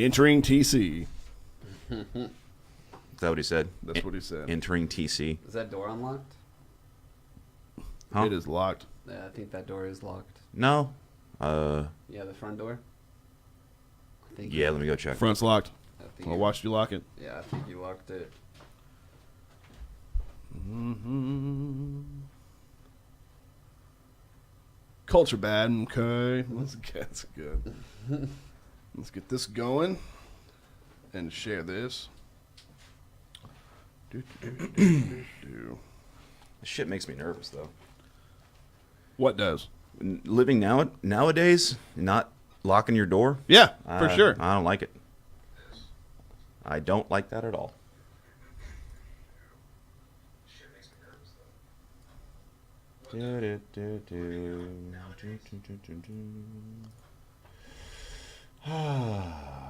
Entering TC. Is that what he said? That's what he said. Entering TC. Is that door unlocked? Huh? It is locked. Yeah, I think that door is locked. No. Yeah, the front door. I think Yeah, let me go check. Front's locked. I think I watched you lock it. Yeah, I think you locked it. Mm-hmm. Culture bad, okay. That's good. Let's get this going and share this. This shit makes me nervous, though. What does? Living nowadays, not locking your door. Yeah, for sure. I don't like it. I don't like that at all.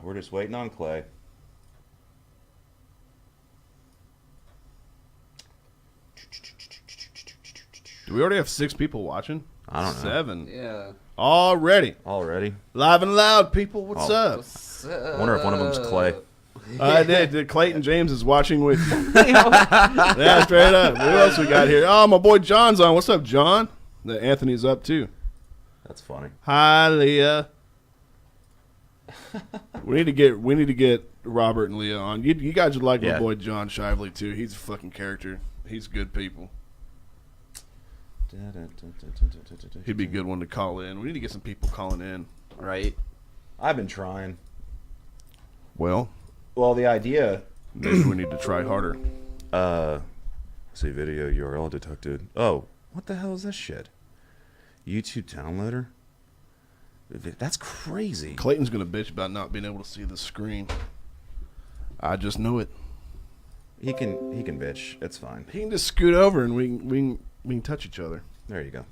We're just waiting on Clay. Do we already have 6 people watching? I don't know. 7. Yeah. Already. Live and loud, people. What's up? What's up? I wonder if one of them's Clay. I did. Clayton James is watching with you. Yeah, straight up. Who else we got here? Oh, my boy John's on. What's up, John? Anthony's up, too. That's funny. Hi, Leah. we need to get Robert and Leah on. You guys would like my boy John Shively too. He's a fucking character. He's good people. He'd be a good one to call in. We need to get some people calling in. Right. I've been trying. Well, the idea. Maybe we need to try harder. See video URL detected. Oh, what the hell is this shit? YouTube downloader? That's crazy. Clayton's gonna bitch about not being able to see the screen. I just know it. He can bitch. It's fine. He can just scoot over and we can touch each other. There you go.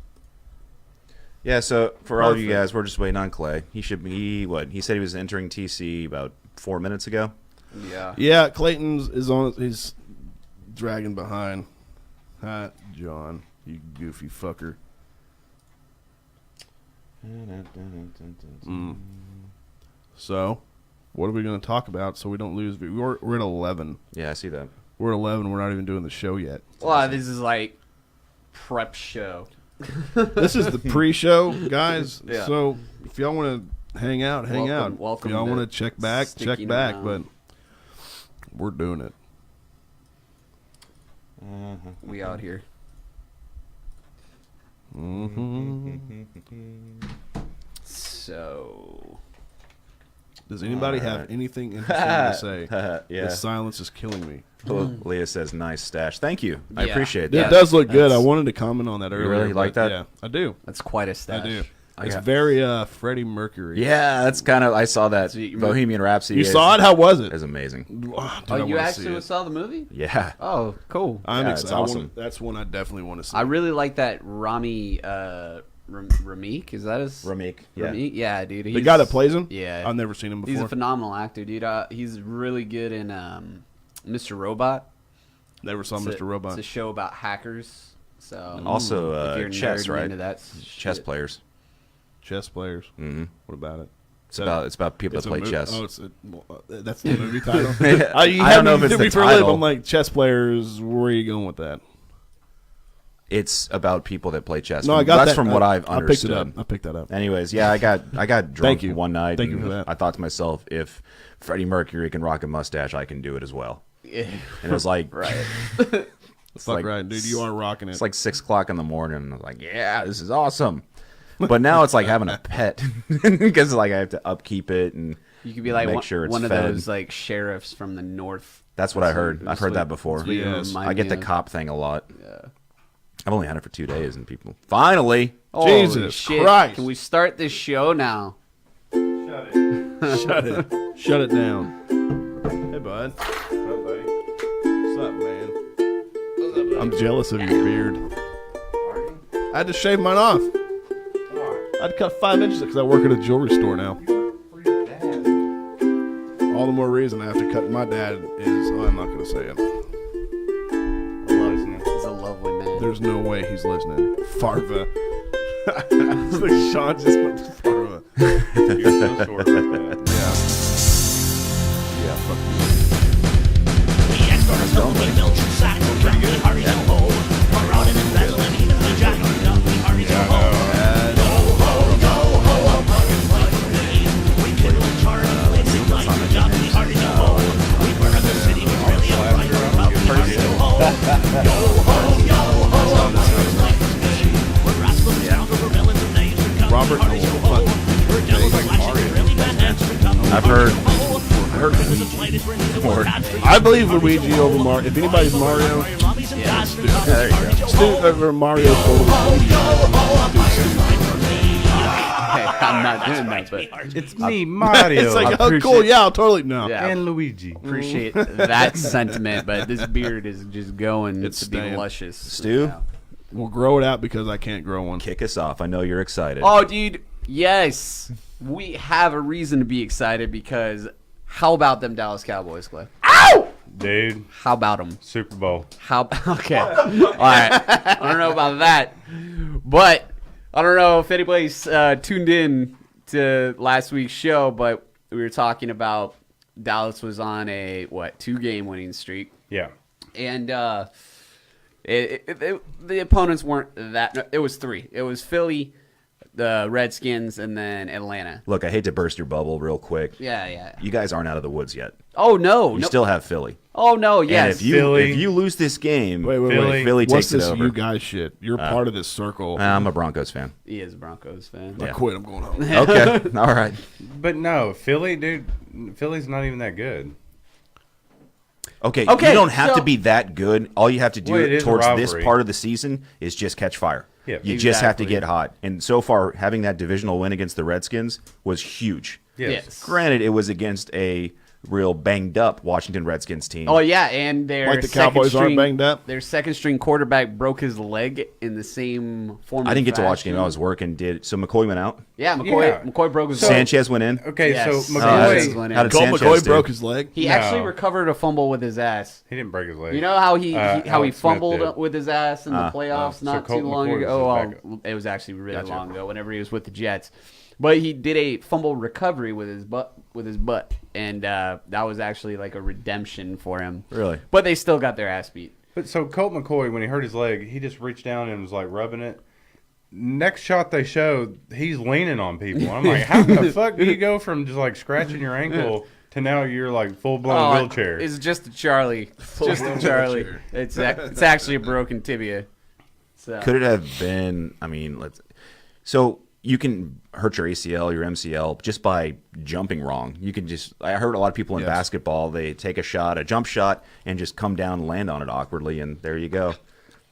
Yeah, so for all of you guys, we're just waiting on Clay. He should be he said he was entering TC about 4 minutes ago. Yeah. Yeah, Clayton's is on. He's dragging behind. Hi, John, you goofy fucker. So, what are we going to talk about so we don't lose? We're at 11. Yeah, I see that. We're at 11. We're not even doing the show yet. Well, this is like prep show. This is the pre-show, guys. Yeah. So if y'all want to hang out, hang out. Welcome. If y'all want to check back. Around. But we're doing it. We out here. Mm-hmm. So, does anybody have anything interesting to say? Yeah. The silence is killing me. Leah says, "Nice stash. Thank you. I Yeah. appreciate It that." does look good. I wanted to comment on that earlier. really like but that? Yeah, I do. that's quite a stash. I do. It's very Freddie Mercury. Yeah, that's kind of. I saw that Bohemian Rhapsody. You saw it? How was it? It's amazing. Dude, Oh, I you wanna actually see it. saw the movie? Yeah. Oh, cool. I'm Yeah, excited. it's awesome. That's one I definitely want to see. I really like that Rami Rameek. Is that his? Rameek. Yeah. Rameek? Yeah, dude. the guy that plays him? Yeah. I've never seen him before. He's a phenomenal actor, dude. He's really good in Mr. Robot. Never saw It's Mr. Robot. It's a show about hackers. So Also, if you're chess, nerding right? into that Chess shit. players. Chess players. Mm-hmm. What about it? It's about people that play chess. Oh, that's the movie title. I don't know if it's the title. I'm like, chess players. Where are you going with that? It's about people that play chess. No, I got That's that. from what I've understood. I picked that up. Anyways, yeah, I got drunk you. one night. Thank you and for that. I thought to myself, if Freddie Mercury can rock a mustache, I can do it as well. Yeah. And it was like, Right. Fuck like- right, dude. You are rocking it. it's like 6 o'clock in the morning. And I was like, yeah, this is awesome. But now it's like having a pet because like I have to upkeep it and You could be like make sure it's one of fed. those like sheriffs from the north. That's what I heard. I've heard that before. That's what you Yes. remind I get me the of. cop thing a lot. Yeah. I've only had it for 2 days, and people finally. Holy Jesus shit. Christ. Can we start this show now? Shut it down. Hey, bud. What's up, man? I'm jealous of your beard. I had to shave mine off. I had to cut 5 inches because I work at a jewelry store now. All the more reason I have to cut. My dad is. Oh, I'm not going to say it. He's a lovely man. There's no way he's listening. Farva. It's like Sean just put Farva. You're so short like that. Yeah. Robert I've heard. I believe Luigi over Mario. If anybody's Mario, Yeah. There you go. Stu over Mario. Hey, I'm not doing that, but It's me, Mario. It's like, I oh, cool, yeah, I'll totally no. yeah. and Luigi. Appreciate that sentiment, but this beard is just going It's to be staying. luscious. Stu, Yeah. We'll grow it out because I can't grow one. kick us off. I know you're excited. Oh, dude, yes. We have a reason to be excited because how about them Dallas Cowboys, Clay? Dude, How about them? Super Bowl. Okay. All right. I don't know about that, but I don't know if anybody's tuned in to last week's show, but we were talking about Dallas was on a 2-game winning streak, Yeah. and the opponents weren't that. No, it was 3. It was Philly, the Redskins, and then Atlanta. Look, I hate to burst your bubble real quick. Yeah. You guys aren't out of the woods yet. Oh no. You no. still have Philly. Oh no. And Yes. if you lose this game, Wait, Philly. Philly What's takes it this over. you guys shit? You're part of this circle. I'm a Broncos fan. He is a Broncos fan. I yeah. quit. I'm going home. Okay, all right. But no, Philly, dude, Philly's not even that good. Okay, Okay, you don't have so- to be that good. All you have to do Well, it is a towards this rivalry. part of the season is just catch fire. Yeah, you just have to exactly. get hot. And so far, having that divisional win against the Redskins was huge. Yes. Granted, it was against a real banged up Washington Redskins team. Oh yeah, and their Like the Cowboys aren't banged up? Their second string quarterback broke his leg in the same form. I didn't get to watch the fashion. game. I was working. So McCoy went out. Yeah, McCoy. Yeah. McCoy broke his leg. Sanchez went in. Okay, Yes. so Oh, McCoy, went in. How did Colt Sanchez McCoy do? broke his leg. He No. actually recovered a fumble with his ass. he didn't break his leg. You know how he how he Alex Smith fumbled did. with his ass in the playoffs so not Colt too long McCoy was ago? his backup. Well, it was actually really Gotcha. long ago. Whenever he was with the Jets, but he did a fumble recovery with his butt, and that was actually like a redemption for him. Really? But they still got their ass beat. But so Colt McCoy, when he hurt his leg, he just reached down and was like rubbing it. Next shot they showed, he's leaning on people. I'm like, how the fuck do you go from just like scratching your ankle to now you're like full blown wheelchair? It's just a Charlie. It's just a Charlie. It's actually a broken tibia. So. Could it have been? I mean, so you can hurt your ACL, your MCL, just by jumping wrong. You can just. I heard a lot of people in Yes. basketball. They take a jump shot, and just come down and land on it awkwardly, and there you go.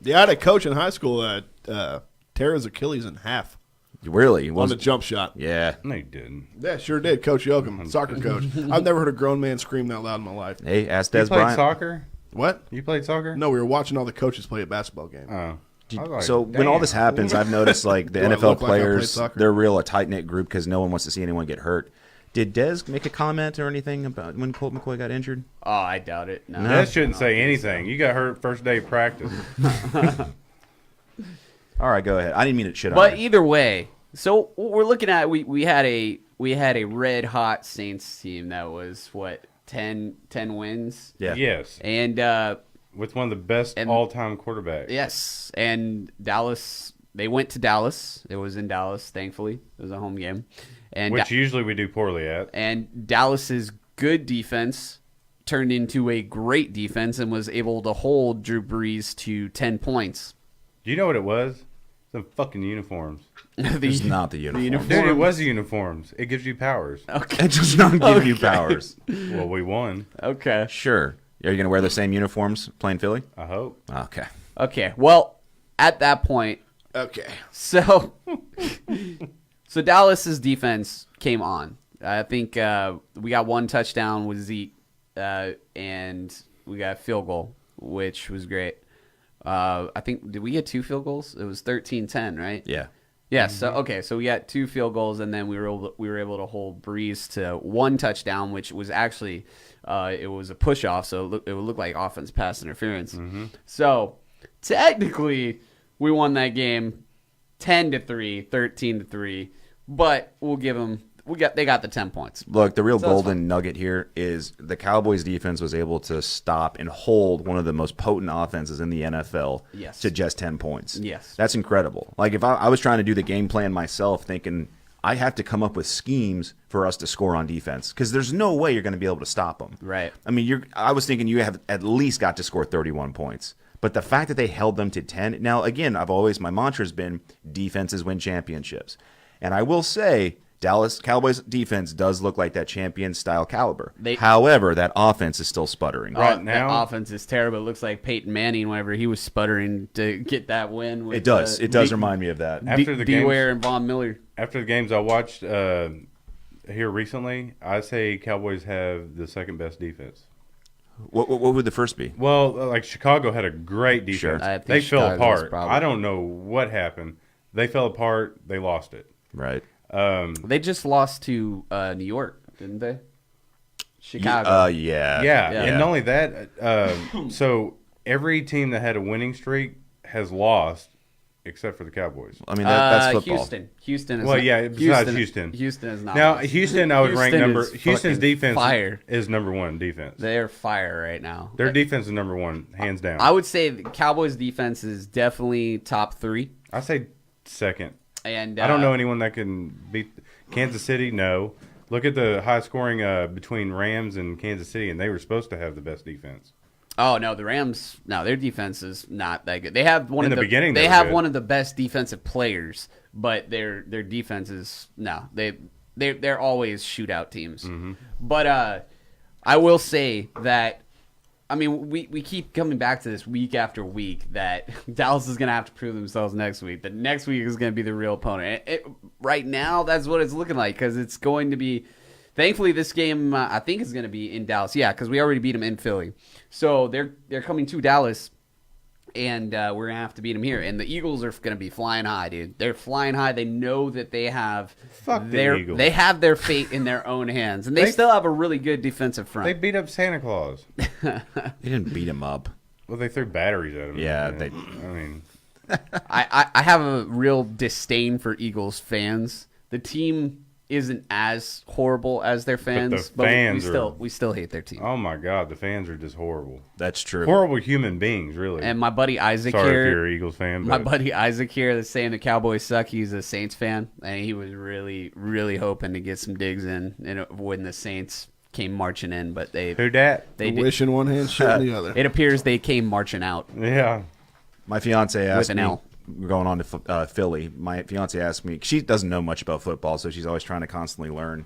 Yeah, I had a coach in high school that tear his Achilles in half Really? on Was the jump shot. Yeah. No, you didn't. Yeah, sure did. Coach Yoakum, soccer coach. I've never heard a grown man scream that loud in my life. Hey, ask You Des played Bryant. soccer? What? You played soccer? No, we were watching all the coaches play a basketball game. Oh. I was like, So when all damn. this happens, I've noticed like the Do I NFL look like I played players, soccer? they're real a tight knit group because no one wants to see anyone get hurt. Did Dez make a comment or anything about when Colt McCoy got injured? Oh, I doubt it. No. That shouldn't say anything. You got hurt first day of practice. All right, go ahead. I didn't mean it shit on But you. either way, so what we're looking at, we had a red hot Saints team that was 10 wins. Yeah. Yes. And With one of the best And- all time quarterbacks. yes, and Dallas. They went to Dallas. It was in Dallas. Thankfully, it was a home game. And Which usually we do poorly at. and Dallas's good defense turned into a great defense and was able to hold Drew Brees to 10 points. Do you know what it was? Some fucking uniforms. It's not the uniform. Dude, it was the uniforms. It gives you powers. It does not give you Okay. powers. Well, we won. Okay. Sure. Are you going to wear the same uniforms playing Philly? I hope. Okay. Okay. Well, at that point, Okay. so Dallas's defense came on. I think we got one touchdown with Zeke, and we got a field goal, which was great. I think did we get 2 field goals? It was 13-10, right? Yeah. Yeah. So okay, so we got 2 field goals, and then we were able to hold Breeze to 1 touchdown, which was actually it was a push off, so it would look like offense pass interference. So technically, we won that game 10-3, 13-3, but we'll give them they got the 10 points. Look, the real So that's golden nugget here is the Cowboys defense was able to stop and hold one of the most potent offenses in the NFL Yes. to just 10 points. Yes. That's incredible. Like, if I was trying to do the game plan myself, thinking I have to come up with schemes for us to score on defense because there's no way you're going to be able to stop them. Right. I mean, I was thinking you have at least got to score 31 points. But the fact that they held them to 10, now, again, my mantra has been defenses win championships. And I will say, Dallas Cowboys defense does look like that champion-style caliber. However, that offense is still sputtering. Right That now- offense is terrible. It looks like Peyton Manning whenever he was sputtering to get that win. With, It does. It does remind me of that. After the games- Beware and Von Miller. After the games I watched here recently, I say Cowboys have the second best defense. What would the first be? Well, like Chicago had a great defense. Sure. I think They fell Chicago's apart. probably- I don't know what happened. They fell apart. They lost it. Right. They just lost to New York, didn't they? Chicago. Yeah. Yeah, Yeah. and not only that, so every team that had a winning streak has lost, except for the Cowboys. I mean, that's football. Houston is Well, not, yeah, besides Houston. Houston is not. Now, Houston, I would rank Houston number. is Houston's fucking defense fire. is number one defense. They're fire right now. Their defense is number one, hands down. I would say the Cowboys defense is definitely top 3. I say second. And I don't know anyone that can beat Kansas City. No, look at the high scoring between Rams and Kansas City, and they were supposed to have the best defense. Oh no, the Rams. No, their defense is not that good. They have one In of the beginning, They they were have good. one of the best defensive players, but their defense is no. They're always shootout teams. Mm-hmm. But I will say that. I mean, we keep coming back to this week after week that Dallas is going to have to prove themselves next week. The next week is going to be the real opponent. Right now, that's what it's looking like because it's going to be. Thankfully, this game I think is going to be in Dallas. Yeah, because we already beat them in Philly, so they're coming to Dallas, and we're gonna have to beat them here. And the Eagles are going to be flying high, dude. They're flying high. They know that they have Fuck the Eagles. They have their fate in their own hands, and they still have a really good defensive front. They beat up Santa Claus. They didn't beat him up. Well, they threw batteries at him. Yeah, I mean, I have a real disdain for Eagles fans. The team isn't as horrible as their fans, the fans we still hate their team. oh my God, the fans are just horrible. That's true. Horrible human beings, really. And my buddy Isaac Sorry if here, you're an Eagles fan. my But buddy Isaac here that's saying the Cowboys suck. He's a Saints fan, and he was really, really hoping to get some digs in and when the Saints came marching in, but who dat? they did, Wish in one hand, shit in the other. it appears they came marching out. Yeah. My fiance asked an me, L. we're going on to Philly. My fiance asked me, she doesn't know much about football, so she's always trying to constantly learn.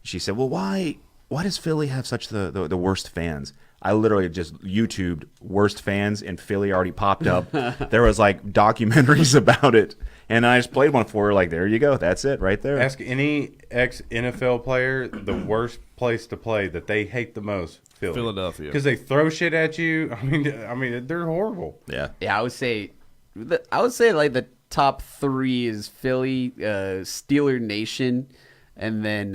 She said, well, why does Philly have such the worst fans? I literally just YouTubed worst fans, and Philly already popped up. There was like documentaries about it, and I just played one for her. Like, there you go. That's it right there. Ask any ex-NFL player the worst place to play that they hate the most. Philadelphia. Because they throw shit at you. I mean, they're horrible. Yeah. Yeah, I would say like the top 3 is Philly, Steeler Nation, and then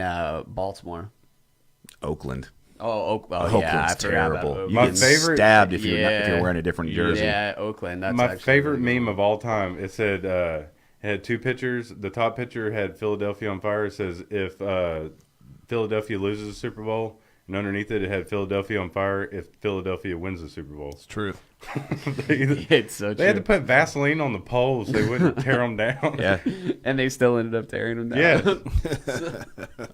Baltimore. Oakland. Oh, yeah, I Oakland's forgot about terrible. Oakland. You My get favorite- stabbed if you're Yeah. wearing a different jersey. Yeah, Oakland. That's My actually favorite really good. meme of all time, it said, it had 2 pictures. The top picture had Philadelphia on fire. It says, if Philadelphia loses the Super Bowl, and underneath it had Philadelphia on fire if Philadelphia wins the Super Bowl. It's true. It's so They had true. to put Vaseline on the poles so they wouldn't tear them down. Yeah. And they still ended up tearing them down. Yeah.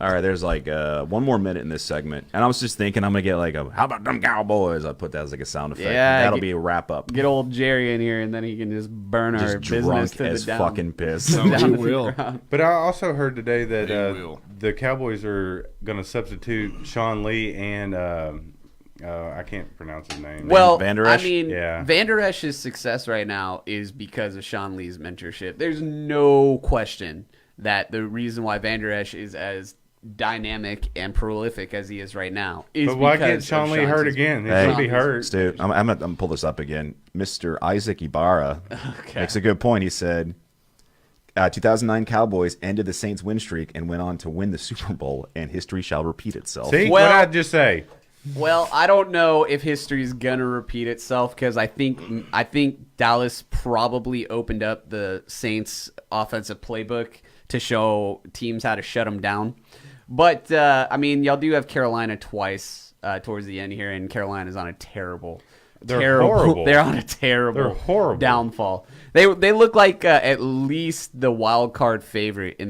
All right, there's like one more minute in this segment, and I was just thinking I'm gonna get like how about them Cowboys? I put that as like a sound effect. Yeah, That'll be a wrap up. Get old Jerry in here, and then he can just burn our Just business drunk to as the down. fucking piss. No, down he to the will. ground. But I also heard today that He will. the Cowboys are going to substitute Sean Lee and I can't pronounce his name. Well, Van Der I Esch? mean, Yeah. Van Der Esch's success right now is because of Sean Lee's mentorship. There's no question that the reason why Van Der Esch is as dynamic and prolific as he is right now is But why because get of Sean Lee Sean's hurt success. again? He's Hey. going to be hurt. Dude, I'm gonna pull this up again. Mr. Isaac Ibarra makes a good point. He said, 2009 Cowboys ended the Saints' win streak and went on to win the Super Bowl, and history shall repeat itself. See Well- what I just say? Well, I don't know if history's gonna repeat itself because I think Dallas probably opened up the Saints' offensive playbook to show teams how to shut them down. But I mean, y'all do have Carolina twice towards the end here, and Carolina's on a terrible. They're horrible. They're on a terrible They're horrible. downfall. They look like at least the wild card favorite in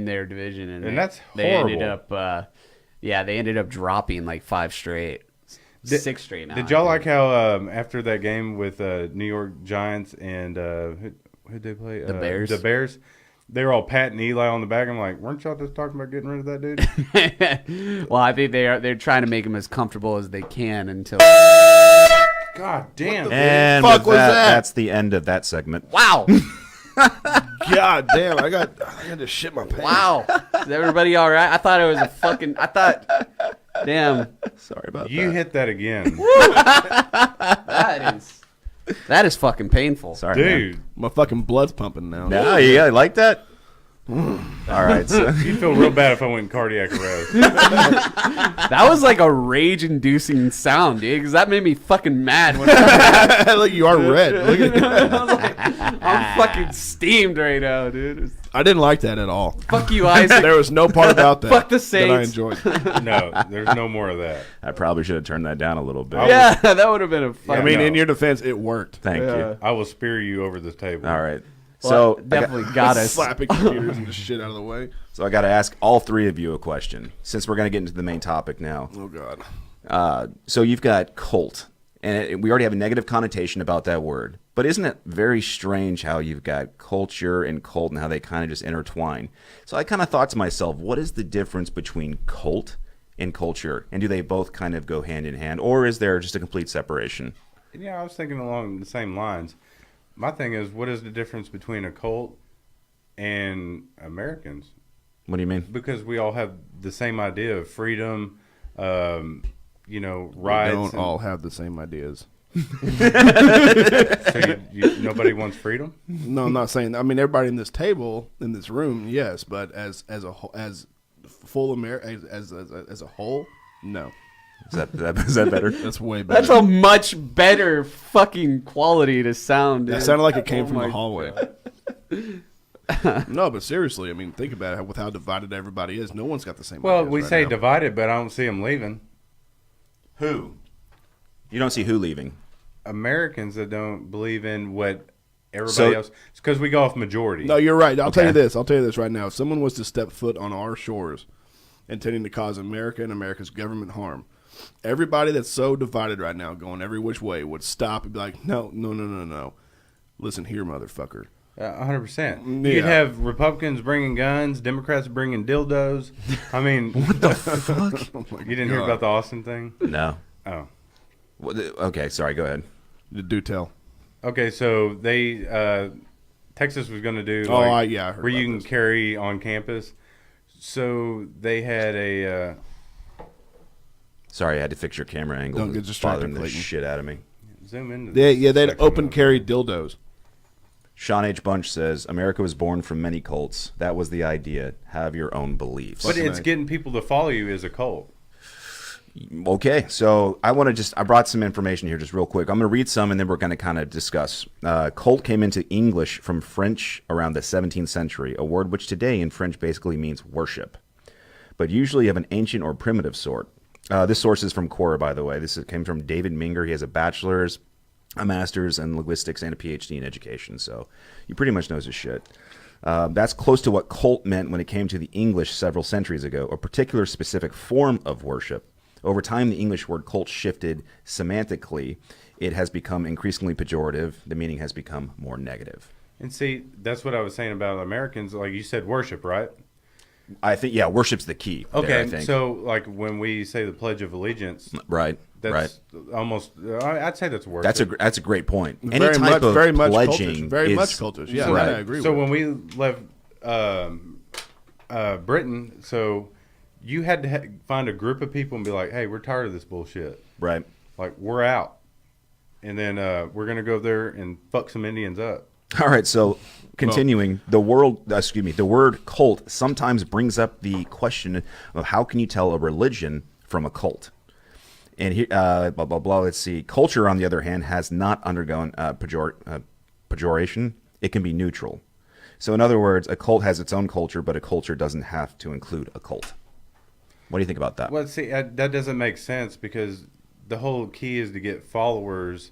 their division, and that's they horrible. ended up they ended up dropping like 5 straight, 6 straight now. Did y'all like how after that game with New York Giants and who'd they play? The Bears. The Bears. They were all patting Eli on the back. I'm like, weren't y'all just talking about getting rid of that dude? Well, I think they're trying to make him as comfortable as they can until. God damn. And fuck with was that, that? that's the end of that segment. Wow! God damn, I had to shit my pants. Wow! Is everybody all right? I thought it was a fucking. I thought. Damn. Sorry about You that. hit that again. That is fucking painful. Sorry, Dude. My fucking blood's pumping now. Man. No, yeah, like that? All right. So, You'd feel real bad if I went in cardiac arrest. That was like a rage-inducing sound, dude. Because that made me fucking mad. When Look, you are red. Look at I was like, I'm fucking steamed right now, dude. I didn't like that at all. Fuck you, Isaac. There was no part about that Fuck the that I Saints. enjoyed. No, there's no more of that. I probably should have turned that down a little bit. Yeah, that would have been a I fucking. mean, no. in your defense, it worked. Thank you. I will spear you over this table. All right. Well, So, definitely got us. Slapping computers and the shit out of the way. so I got to ask all three of you a question, since we're going to get into the main topic now. Oh, God. So you've got cult, and we already have a negative connotation about that word. But isn't it very strange how you've got culture and cult and how they kind of just intertwine? So I kind of thought to myself, what is the difference between cult and culture? And do they both kind of go hand in hand? Or is there just a complete separation? Yeah, I was thinking along the same lines. My thing is, what is the difference between a cult and Americans? What do you mean? Because we all have the same idea of freedom, rights. We don't and- all have the same ideas. So nobody wants freedom? No, I'm not saying. I mean, everybody in this table, in this room, yes, but as a as full America, as a whole, no. Is that better? That's way better. That's a much better fucking quality to sound. Dude. It sounded like it came from my the hallway. No, but seriously, I mean, think about it. With how divided everybody is, no one's got the same. Well, ideas we right say now. divided, but I don't see them leaving. Who? You don't see who leaving. Americans that don't believe in what everybody else. It's because we go off majority. No, you're right. I'll tell you Okay. this. I'll tell you this right now. If someone was to step foot on our shores, intending to cause America and America's government harm, everybody that's so divided right now, going every which way, would stop and be like, no. Listen here, motherfucker. 100%. Yeah. You'd have Republicans bringing guns, Democrats bringing dildos. I mean, what the fuck? Oh my You didn't hear God. about the Austin thing? No. Oh. Okay, sorry, go ahead. Do tell. Okay, so they Texas was going to do Oh, like, I heard where you about can this. carry on campus. So they had a Sorry, I had to fix your camera angle. Don't get It's distracted, bothering the Clayton. shit out of me. zoom into. They this had section open of- carry dildos. Sean H. Bunch says, America was born from many cults. That was the idea. Have your own beliefs. But it's nice. getting people to follow you as a cult. Okay, so I brought some information here just real quick. I'm going to read some and then we're going to kind of discuss. Cult came into English from French around the 17th century, a word which today in French basically means worship, but usually of an ancient or primitive sort. This source is from Quora, by the way. This came from David Minger. He has a bachelor's, a master's in linguistics, and a PhD in education, so he pretty much knows his shit. That's close to what cult meant when it came to the English several centuries ago, a particular specific form of worship. Over time, the English word cult shifted semantically. It has become increasingly pejorative. The meaning has become more negative. And see, that's what I was saying about Americans. Like you said, worship, right? I think, yeah, worship's the key. Okay, there, I think. so like when we say the Pledge of Allegiance, right, that's almost. I'd say that's worship. that's a great point. Any Very type much, of very much pledging cultish. Very is, much cultish. Yeah, so, right. right. I agree So with when we left Britain, so you had to find a group of people and be like, "Hey, we're tired of this bullshit. Right. Like we're out, and then we're gonna go there and fuck some Indians up." All right, so continuing, the word cult sometimes brings up the question of how can you tell a religion from a cult? And here, blah, blah, blah, let's see. Culture, on the other hand, has not undergone pejoration. It can be neutral. So in other words, a cult has its own culture, but a culture doesn't have to include a cult. What do you think about that? Well, see, that doesn't make sense because the whole key is to get followers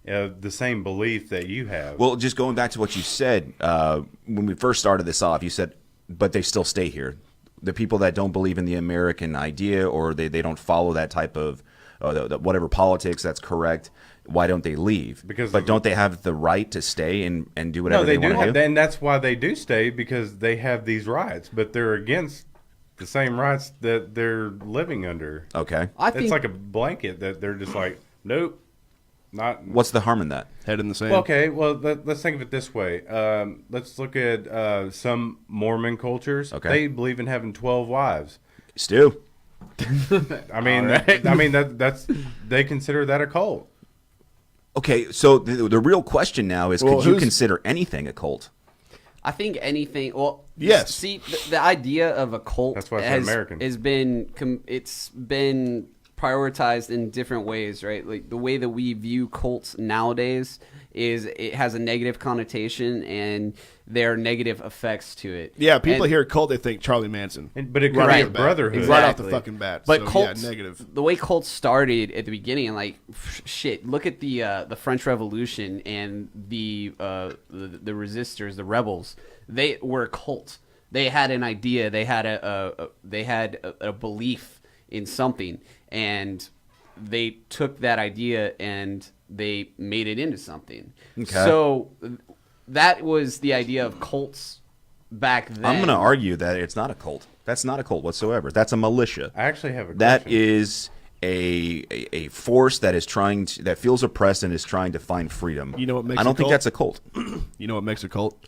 of the same belief that you have. Well, just going back to what you said when we first started this off, you said, but they still stay here. The people that don't believe in the American idea or they don't follow that type of whatever politics that's correct, why don't they leave? But don't they have the right to stay and do whatever they want to do? And that's why they do stay, because they have these rights, but they're against the same rights that they're living under. Okay. It's like a blanket that they're just like, nope, not. What's the harm in that? Head in the sand. Well, okay, well, let's think of it this way. Let's look at some Mormon cultures. Okay. They believe in having 12 wives. Stu. I mean, that's they consider that a cult. Okay, so the real question now is, could you consider anything a cult? I think anything. Well, yes. See, the idea of a cult That's why it's American. has been it's been prioritized in different ways, right? Like the way that we view cults nowadays is it has a negative connotation and there are negative effects to it. Yeah, people hear cult, they think Charlie Manson. But it could be a brotherhood. Right off the fucking bat. But so, cults, yeah, negative. The way cults started at the beginning, like shit. Look at the French Revolution and the resistors, the rebels. They were a cult. They had an idea. They had a belief in something, and they took that idea and they made it into something. Okay. So that was the idea of cults back then. I'm going to argue that it's not a cult. That's not a cult whatsoever. That's a militia. I actually have a question. That is a force that is that feels oppressed and is trying to find freedom. You know what makes I a don't think cult? that's a cult. You know what makes a cult?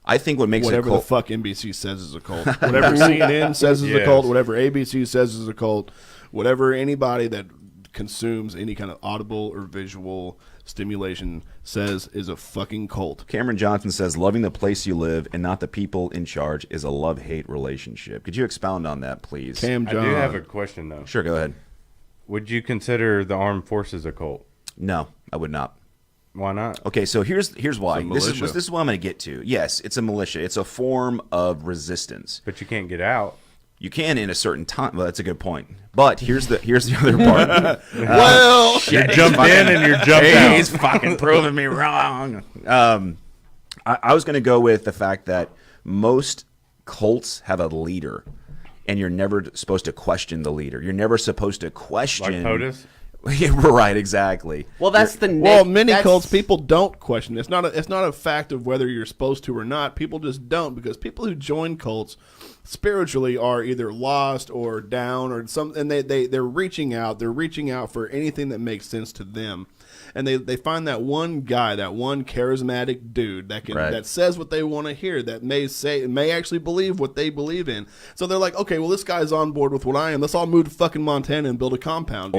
I think what makes whatever it a cult. the fuck NBC says is a cult. Whatever CNN says is a cult. Whatever ABC says is a cult. Whatever anybody that consumes any kind of audible or visual stimulation says is a fucking cult. Cameron Johnson says, loving the place you live and not the people in charge is a love-hate relationship. Could you expound on that, please? Cam John. I do have a question, though. Sure, go ahead. Would you consider the armed forces a cult? No, I would not. Why not? Okay, so here's why. This militia. is what I'm going to get to. Yes, it's a militia. It's a form of resistance. But you can't get out. You can in a certain time. Well, that's a good point. But here's the other part. Well, You're jumped in and you're jumped out. He's fucking proving me wrong. I was going to go with the fact that most cults have a leader, and you're never supposed to question the leader. You're never supposed to question. Like POTUS? Yeah, right, exactly. Well, that's many cults people don't question. It's not a fact of whether you're supposed to or not. People just don't, because people who join cults spiritually are either lost or down or some, and they're reaching out. They're reaching out for anything that makes sense to them. And they find that one guy, that one charismatic dude that that says what they want to hear, that may actually believe what they believe in. So they're like, okay, well, this guy's on board with what I am. Let's all move to fucking Montana and build a compound.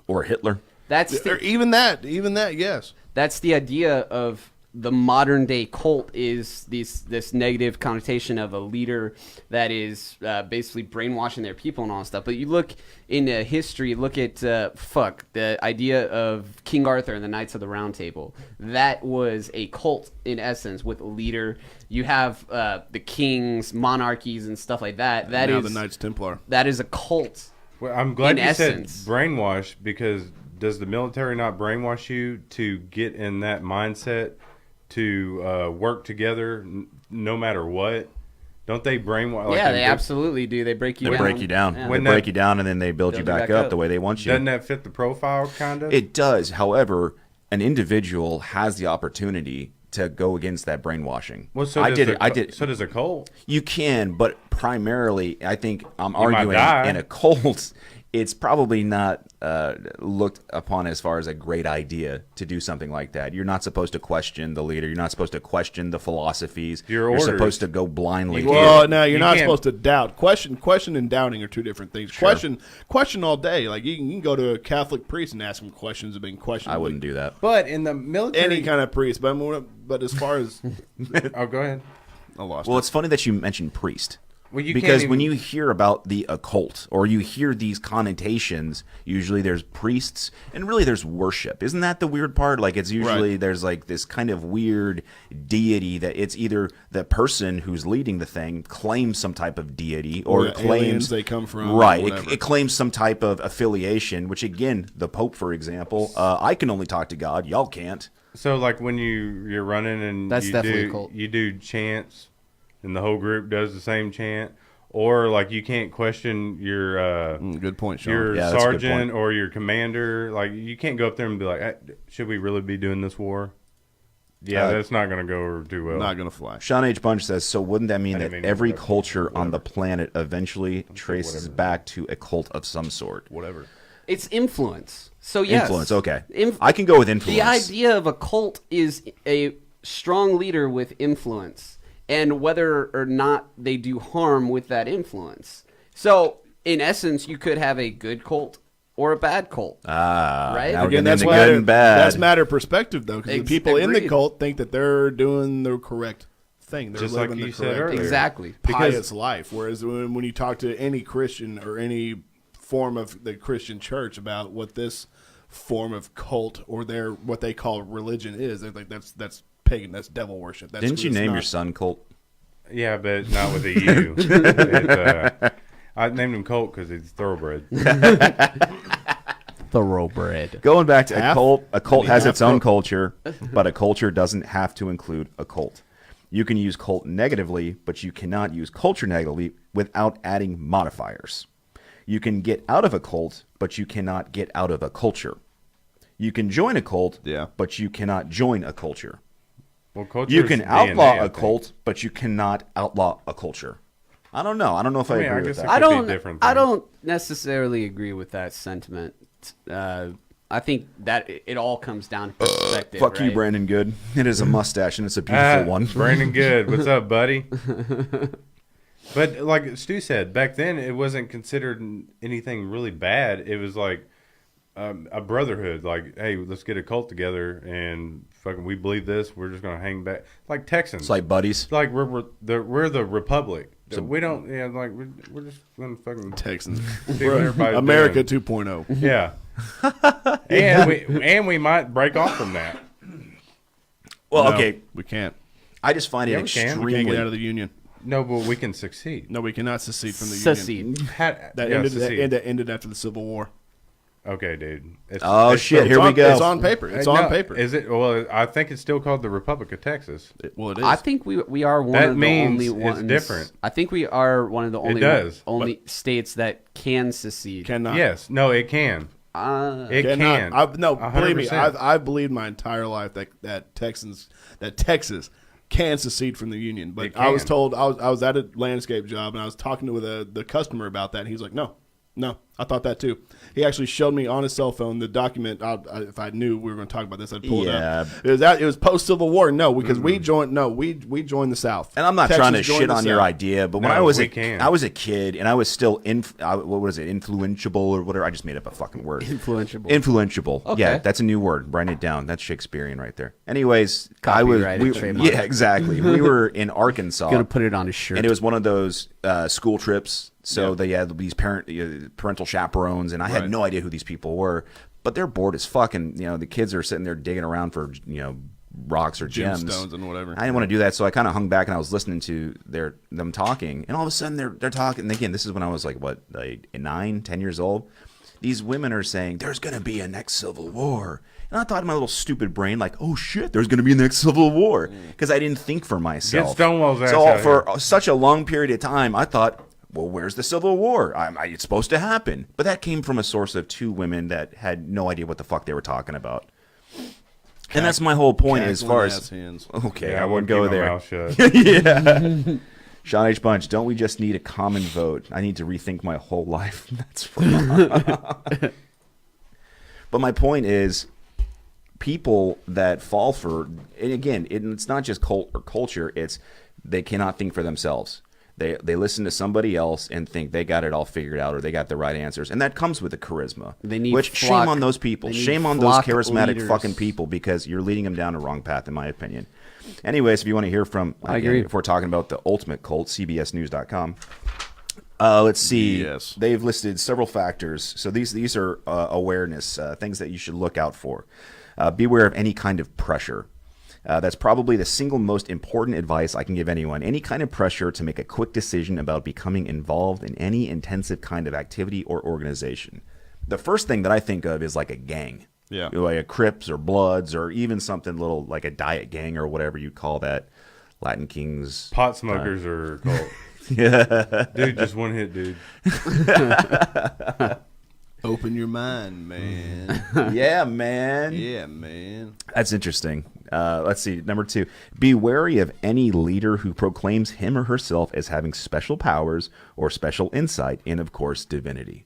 Or Hitler. Even that, yes. That's the idea of the modern day cult, is this negative connotation of a leader that is basically brainwashing their people and all that stuff. But you look into history, look at the idea of King Arthur and the Knights of the Round Table. That was a cult in essence, with a leader. You have the kings, monarchies, and stuff like that. That now is the Knights Templar. That is a cult. Well, I'm glad you said essence. brainwash, because does the military not brainwash you to get in that mindset to work together no matter what? Don't they brainwash? Yeah, they absolutely do. They break you down. They break you down. Yeah. They break you down, and then they build you back up the way they want you. Doesn't that fit the profile, kind of? It does. However, an individual has the opportunity to go against that brainwashing. Well, so does a cult. You can, but primarily, I think I'm arguing die. in a cult, it's probably not looked upon as far as a great idea to do something like that. You're not supposed to question the leader. You're not supposed to question the philosophies. You're supposed to go blindly. Well, no, you're not supposed to doubt. Question and doubting are two different things. Sure. Question all day. Like you can go to a Catholic priest and ask him questions of being questioned. I wouldn't do that. But in the military, any kind of priest. But as far as oh, go ahead. I lost. Well, it's funny that you mentioned priest. Well, you because can't when even- you hear about the occult or you hear these connotations, usually there's priests and really there's worship. Isn't that the weird part? Like it's usually there's like this kind of weird deity that it's either the person who's leading the thing claims some type of deity or the claims aliens they come from, right. or whatever. It claims some type of affiliation, which again, the Pope, for example, I can only talk to God. Y'all can't. So like when you're running and That's definitely a cult. you do chants, and the whole group does the same chant, or like you can't question your Good point, Sean. your Yeah, that's a good sergeant point. or your commander. Like you can't go up there and be like, hey, should we really be doing this war? Yeah, that's not going to go over too well. Not gonna fly. Sean H. Bunch says, so wouldn't that mean I that didn't mean every whatever. culture on the planet eventually traces back to a cult of some sort? Whatever. It's influence. So yes, Influence, okay. I can go with influence. The idea of a cult is a strong leader with influence, and whether or not they do harm with that influence. So, in essence, you could have a good cult or a bad cult. Right? Now we're Again, getting that's into good matter. and bad. That's matter of perspective, though, because the people in the Agreed. cult think that they're doing the correct thing. They're Just like living you the said correct, earlier. Exactly. pious life. Whereas when you talk to any Christian or any form of the Christian church about what this form of cult or their what they call religion is, they're like that's pagan, that's devil worship. That's Didn't you it's name not- your son Colt? Yeah, but not with a U. It's, I named him Colt because he's thoroughbred. Thoroughbred. Going back to Half? a cult has half its own cult. culture, but a culture doesn't have to include a cult. You can use cult negatively, but you cannot use culture negatively without adding modifiers. You can get out of a cult, but you cannot get out of a culture. You can join a cult, but you cannot join a culture. Well, culture You is can DNA, outlaw I a think. cult, but you cannot outlaw a culture. I don't know. I don't know if I, I mean, I agree with guess that. it I could be don't. different I things. don't necessarily agree with that sentiment. I think that it all comes down to perspective. Fuck you, right? Brandon Good. It is a mustache, and it's a beautiful one. Brandon Good. What's up, buddy? But like Stu said, back then it wasn't considered anything really bad. It was like a brotherhood. Like, hey, let's get a cult together and fucking we believe this. We're just gonna hang back like Texans. It's like buddies. It's like we're the republic. We don't. Yeah, like we're just gonna fucking Texans. see what everybody's America doing. 2.0. Yeah. and we might break off from that. Well, No, okay. we can't. I just find Yeah, it we can. We We extremely. can't get out of the union. No, but we can succeed. No, we cannot secede from the union. Secede. That Succeed. ended after the Civil War. Okay, dude. Oh, shit, It's here we on- go. It's on paper. It's on paper. Is it? Well, I think it's still called the Republic of Texas. Well, it is. I think we are one That of the means only it's ones. different. I think we are one of the only does, states that can secede. Cannot. Yes. No, it can. It Cannot. can. No, believe me. 100%. I've believed my entire life that Texas can secede from the union. But It I was can. told I was at a landscape job and I was talking to the customer about that. And he's like, no, I thought that too. He actually showed me on his cell phone the document. If I knew we were going to talk about this, I'd pull it up. It was post Civil War. No, because we joined. No, we joined the South. And I'm not Texas trying to joined shit the on your South. idea, but when No, I was we can. I was a kid and I was still what was it, influential or whatever. I just made up a fucking word. Influential. Influential. Okay. Yeah, that's a new word. Write it down. That's Shakespearean right there. Anyways, Copyrighted, trademark. yeah, exactly. We were in Arkansas. Gonna put it on his shirt. And it was one of those school trips. So they had these parental chaperones, and I had Right. no idea who these people were. But they're bored as fuck, and the kids are sitting there digging around for rocks or gems, Gemstones and whatever. I didn't want to do that, so I kind of hung back and I was listening to them talking, and all of a sudden they're talking. And again, this is when I was like 9, 10 years old. These women are saying there's going to be a next civil war. And I thought in my little stupid brain, like, oh shit, there's going to be a next civil war. Because I didn't think for myself. Get Stonewall's ass So out for here. such a long period of time, I thought, well, where's the Civil War? It's supposed to happen. But that came from a source of two women that had no idea what the fuck they were talking about. And that's my whole point as far as... hands. Okay, Yeah, I won't go keep my there. mouth shut. Yeah. Sean H. Bunch, don't we just need a common vote? I need to rethink my whole life. That's wrong. But my point is, people that fall for, and again, it's not just cult or culture, it's they cannot think for themselves. They listen to somebody else and think they got it all figured out or they got the right answers. And that comes with the charisma. They need Which, flock- shame on those people. they need Shame on those flock charismatic leaders. fucking people because you're leading them down a wrong path, in my opinion. Anyways, if you want to hear from, I agree. if we're talking about the ultimate cult, cbsnews.com. Let's see. Yes. They've listed several factors. So these are awareness, things that you should look out for. Beware of any kind of pressure. That's probably the single most important advice I can give anyone. Any kind of pressure to make a quick decision about becoming involved in any intensive kind of activity or organization. The first thing that I think of is like a gang. Yeah. Like a Crips or Bloods or even something little like a diet gang or whatever you call that. Latin Kings. Pot smokers or cult. Yeah. Dude, just one hit, dude. Open your mind, man. Yeah, man. Yeah, man. That's interesting. Let's see. Number 2, be wary of any leader who proclaims him or herself as having special powers or special insight in, of course, divinity.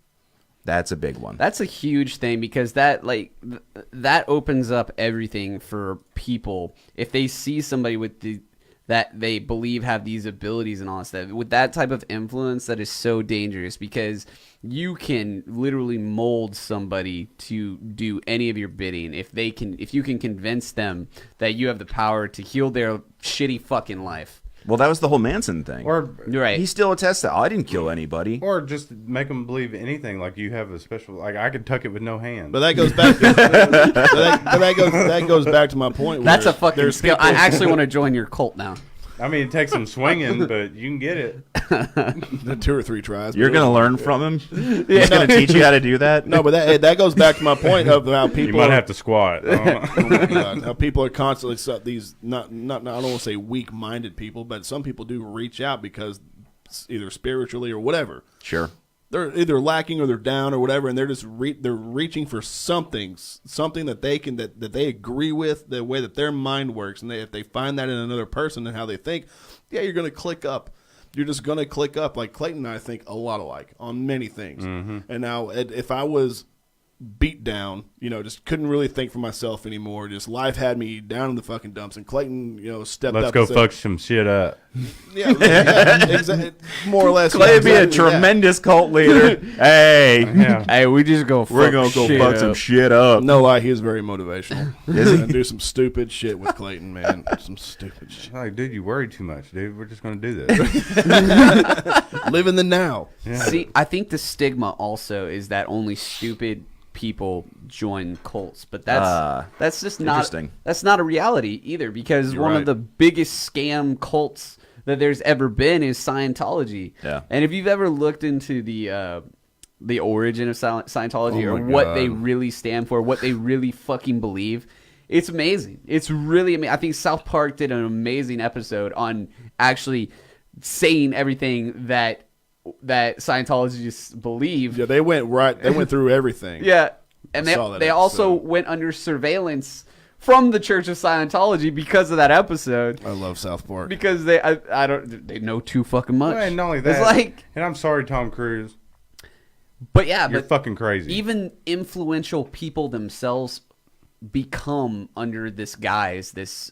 That's a big one. That's a huge thing because that that opens up everything for people. If they see somebody with that they believe have these abilities and all that stuff, with that type of influence, that is so dangerous because you can literally mold somebody to do any of your bidding if you can convince them that you have the power to heal their shitty fucking life. Well, that was the whole Manson thing. Or You're right. He still attests that I didn't kill anybody. or just make them believe anything. Like you have a special. Like I could tuck it with no hand. But that goes back. that goes back to my point. That's where a fucking there's skill. I actually want to join your cult now. I mean, it takes some swinging, but you can get it. the 2 or 3 tries. You're going to learn from him? He's going to teach you how to do that? No, but that goes back to my point of how people. You might have to squat. Oh my God, how people are constantly these not I don't want to say weak-minded people, but some people do reach out because either spiritually or whatever. Sure. They're either lacking or they're down or whatever, and they're just they're reaching for something that they can that they agree with the way that their mind works, and if they find that in another person and how they think, yeah, you're going to click up. You're just going to click up. Like Clayton and I think a lot alike on many things. Mm-hmm. And now, if I was beat down, just couldn't really think for myself anymore. Just life had me down in the fucking dumps, and Clayton, stepped up. Let's go fuck some shit up. Yeah, exactly. More or less. Clay would be a exactly, tremendous cult leader. Hey. Yeah. Hey, we just go. We're going to go fuck some shit up. No lie, he is very motivational. Is he? Gonna do some stupid shit with Clayton, man. Some stupid shit. Like, dude, you worry too much, dude. We're just going to do this. Live in the now. Yeah. See, I think the stigma also is that only stupid people join cults, but that's just not interesting. That's not a reality either, because You're one right. of the biggest scam cults that there's ever been is Scientology. Yeah. And if you've ever looked into the origin of Scientology Oh or my what God. they really stand for, what they really fucking believe, it's amazing. It's really amazing. I think South Park did an amazing episode on actually saying everything that Scientologists believe. Yeah, they went through everything. Yeah, and I saw that they also episode. went under surveillance from the Church of Scientology because of that episode. I love South Park. Because they know too fucking much. Well, and not only that, It's like, and I'm sorry, Tom Cruise. but yeah, You're but fucking crazy. even influential people themselves become under this guise, this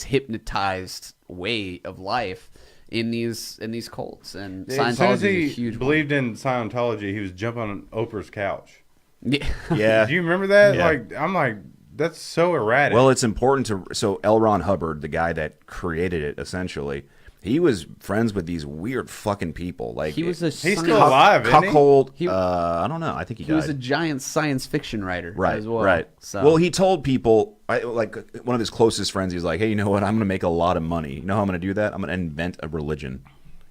hypnotized way of life in these cults, and As soon as Scientology is a he huge believed in Scientology, he was jumping on Oprah's couch. one. Yeah. Yeah. Do you remember that? Yeah. Like, I'm like, that's so erratic. Well, it's important to... So L. Ron Hubbard, the guy that created it, essentially, he was friends with these weird fucking people. Like He was a He's sci- still alive, isn't he? Cuckold. He- I don't know. I think he He died. was a giant science fiction writer, Right, as well. right. So. Well, he told people, like one of his closest friends, he's like, hey, you know what? I'm going to make a lot of money. You know how I'm going to do that? I'm going to invent a religion.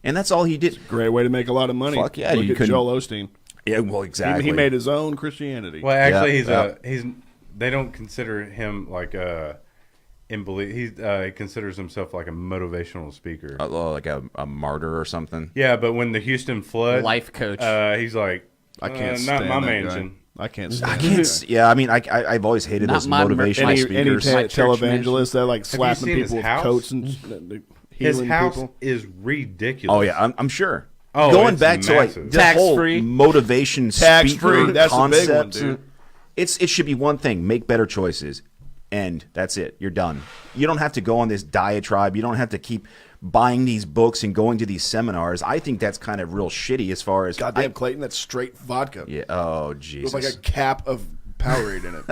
And that's all he did. Great way to make a lot of money. Fuck yeah, Look you at couldn't- Joel Osteen. Yeah, well, exactly. He made his own Christianity. Well, actually, Yeah, he's they don't consider him like in belief. He considers himself like a motivational speaker. like a martyr or something. Yeah, but when the Houston flood, Life coach. he's like, I can't not stand my that mansion. guy. I can't I stand can't. that Yeah, I mean, I've always hated Not those my motivational guy. speakers. My Any church televangelists that like slapping seen his people with house? coats and His healing house people. is ridiculous. Oh yeah, I'm sure. Oh, Going it's back to massive. like the whole Tax-free. motivation Tax-free, speaker that's the big one, concept, dude. it should be one thing: make better choices, and that's it. You're done. You don't have to go on this diatribe. You don't have to keep buying these books and going to these seminars. I think that's kind of real shitty as far as Goddamn, Clayton, that's straight vodka. Yeah. Oh It was Jesus. like a cap of Powerade in it.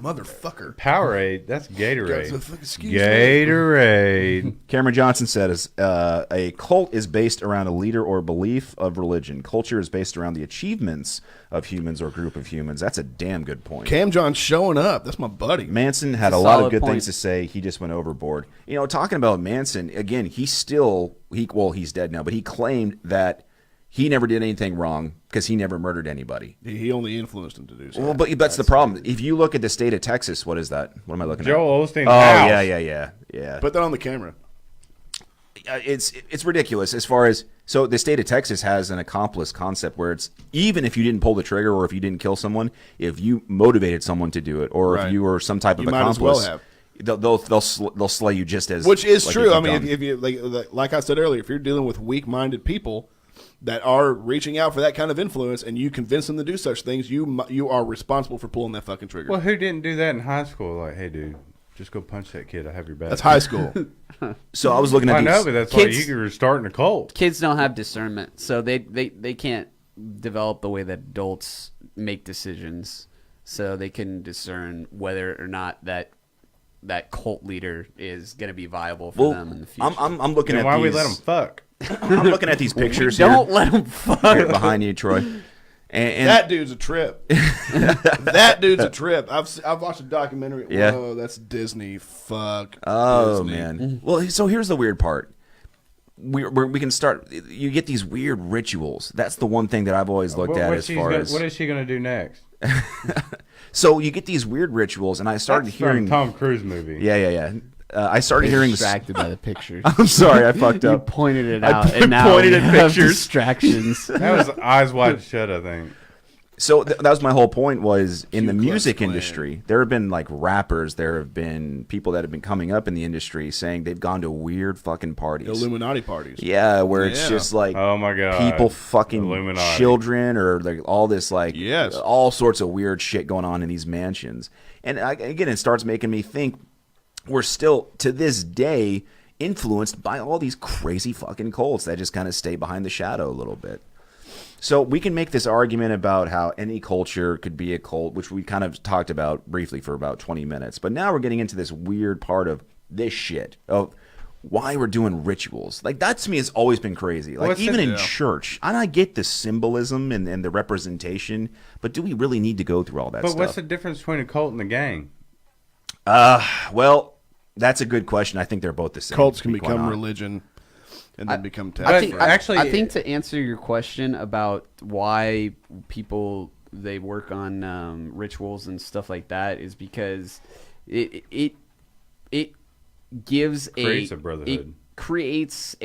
Motherfucker. Powerade. That's Gatorade. Excuse me. Gatorade. Cameron Johnson says, a cult is based around a leader or belief of religion. Culture is based around the achievements of humans or group of humans. That's a damn good point. Cam John's showing up. That's my buddy. Manson had It's a a lot of solid good point. things to say. He just went overboard. You know, talking about Manson, again, he's dead now, but he claimed that he never did anything wrong because he never murdered anybody. He only influenced him to do so. Well, but that's the problem. If you look at the state of Texas, what is that? What am I looking at? Joel Osteen's Oh, house. yeah. Put that on the camera. It's ridiculous as far as so the state of Texas has an accomplice concept where it's even if you didn't pull the trigger or if you didn't kill someone, if you motivated someone to do it or Right. if you were some type of You might as accomplice, well have. they'll slay you just as Which is like true. you've I mean, done. if you like I said earlier, if you're dealing with weak-minded people that are reaching out for that kind of influence, and you convince them to do such things, you are responsible for pulling that fucking trigger. Well, who didn't do that in high school? Like, hey, dude, just go punch that kid. I have your back. That's high school. So I was looking at I these. know, but that's Kids- like you were starting a cult. Kids don't have discernment, so they can't develop the way that adults make decisions, so they can discern whether or not that cult leader is going to be viable for them in the future. I'm looking And at why these. we let them fuck? I'm looking at these pictures Don't here, let them fuck. here behind you, Troy. And That dude's a trip. That dude's a trip. I've watched a documentary. Yeah. Whoa, that's Disney. Fuck. oh Disney. man. Well, so here's the weird part. We can start. You get these weird rituals. That's the one thing that I've always looked at as far as. What is she going to do next? So you get these weird rituals, and I started That's hearing. from Tom Cruise movie. Yeah. I started hearing. Distracted by the pictures. I'm sorry, I fucked You up. pointed it I out, and now pointed we at have pictures. distractions. That was Eyes Wide Shut, I think. So that was my whole point. Was in the Ku Klux music Klan. industry, there have been like rappers, there have been people that have been coming up in the industry saying they've gone to weird fucking parties. Illuminati parties. Yeah, where it's Yeah. just like Oh my god. people fucking Illuminati. children or like all this like Yes. all sorts of weird shit going on in these mansions. And again, it starts making me think we're still to this day influenced by all these crazy fucking cults that just kind of stay behind the shadow a little bit. So we can make this argument about how any culture could be a cult, which we kind of talked about briefly for about 20 minutes. But now we're getting into this weird part of this shit of why we're doing rituals. Like that to me has always been crazy. Like What's even it- in Yeah. church, and I get the symbolism and the representation, but do we really need to go through all that But stuff? what's the difference between a cult and a gang? Well, that's a good question. I think they're both the same. Cults to can be quite become honest. religion and then become I tax. think But actually- I think to answer your question about why people they work on rituals and stuff like that is because it gives Creates a it brotherhood. creates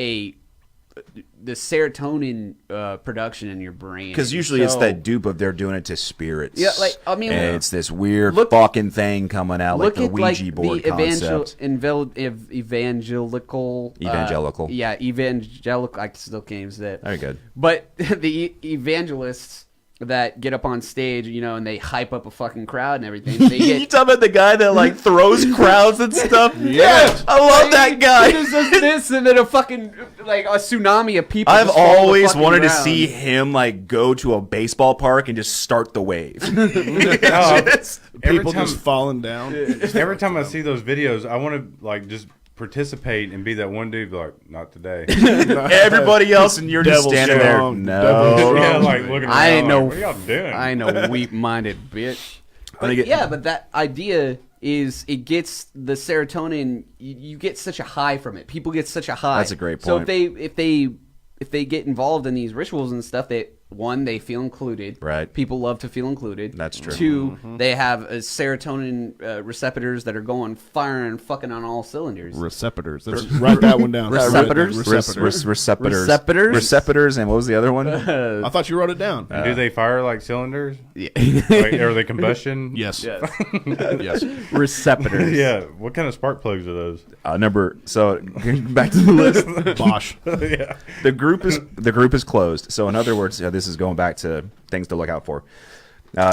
the serotonin production in your brain Because usually it's So- that dupe of they're doing it to spirits. Yeah, like, I mean, and it's this weird look- fucking thing coming out, like Look the at Ouija like board the concept. evangelical. Evangelical. Yeah, evangelical. I still can't use that. Very good. But the evangelists that get up on stage, you know, and they hype up a fucking crowd and everything. They You get talking about the guy that like throws crowds and stuff? Yes. I love that He guy. just does this and then a fucking like a tsunami of people. I've just follow the always fucking wanted to ground. see him like go to a baseball park and just start the wave. Oh, Just- every People time, just falling down. every time I see those videos, I want to like just participate and be that one dude. Be like, not today. everybody else, and you're just Devil's standing there. strong. No. Devil's strong. Yeah, like looking around. I ain't no, like, what y'all doing? I ain't no weak-minded bitch. I think it- Yeah, but that idea is it gets the serotonin. You get such a high from it. People get such a high. That's a great So point. if they get involved in these rituals and stuff, they feel included. Right. People love to feel included. That's true. 2, they have serotonin receptors that are going firing, fucking on all cylinders. Receptors. Let's write that one down. Receptors? Receptors. Receptors. Receptors? Receptors, and what was the other one? I thought you wrote it down. And do they fire like cylinders? Yeah. Like, are they combustion? Yes. Yes. Yes. Receptors. Yeah. What kind of spark plugs are those? So back to the list. Bosch. Yeah. The group is closed. So in other words, this is going back to things to look out for.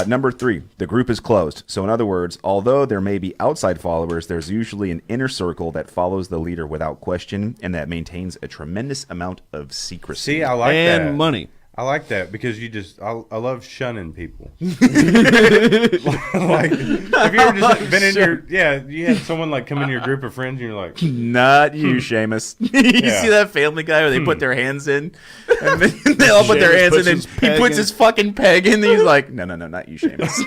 Number 3, the group is closed. So in other words, although there may be outside followers, there's usually an inner circle that follows the leader without question and that maintains a tremendous amount of secrecy. See, I like And that. money. I like that because I love shunning people. Like, have you ever just been in you had someone like come in your group of friends and you're like, not you, Seamus. You Yeah. see that Family Guy where they put their hands in, and then they all put their Seamus hands in, puts and his he peg puts in. his fucking peg in, and he's like, no, not you, Seamus.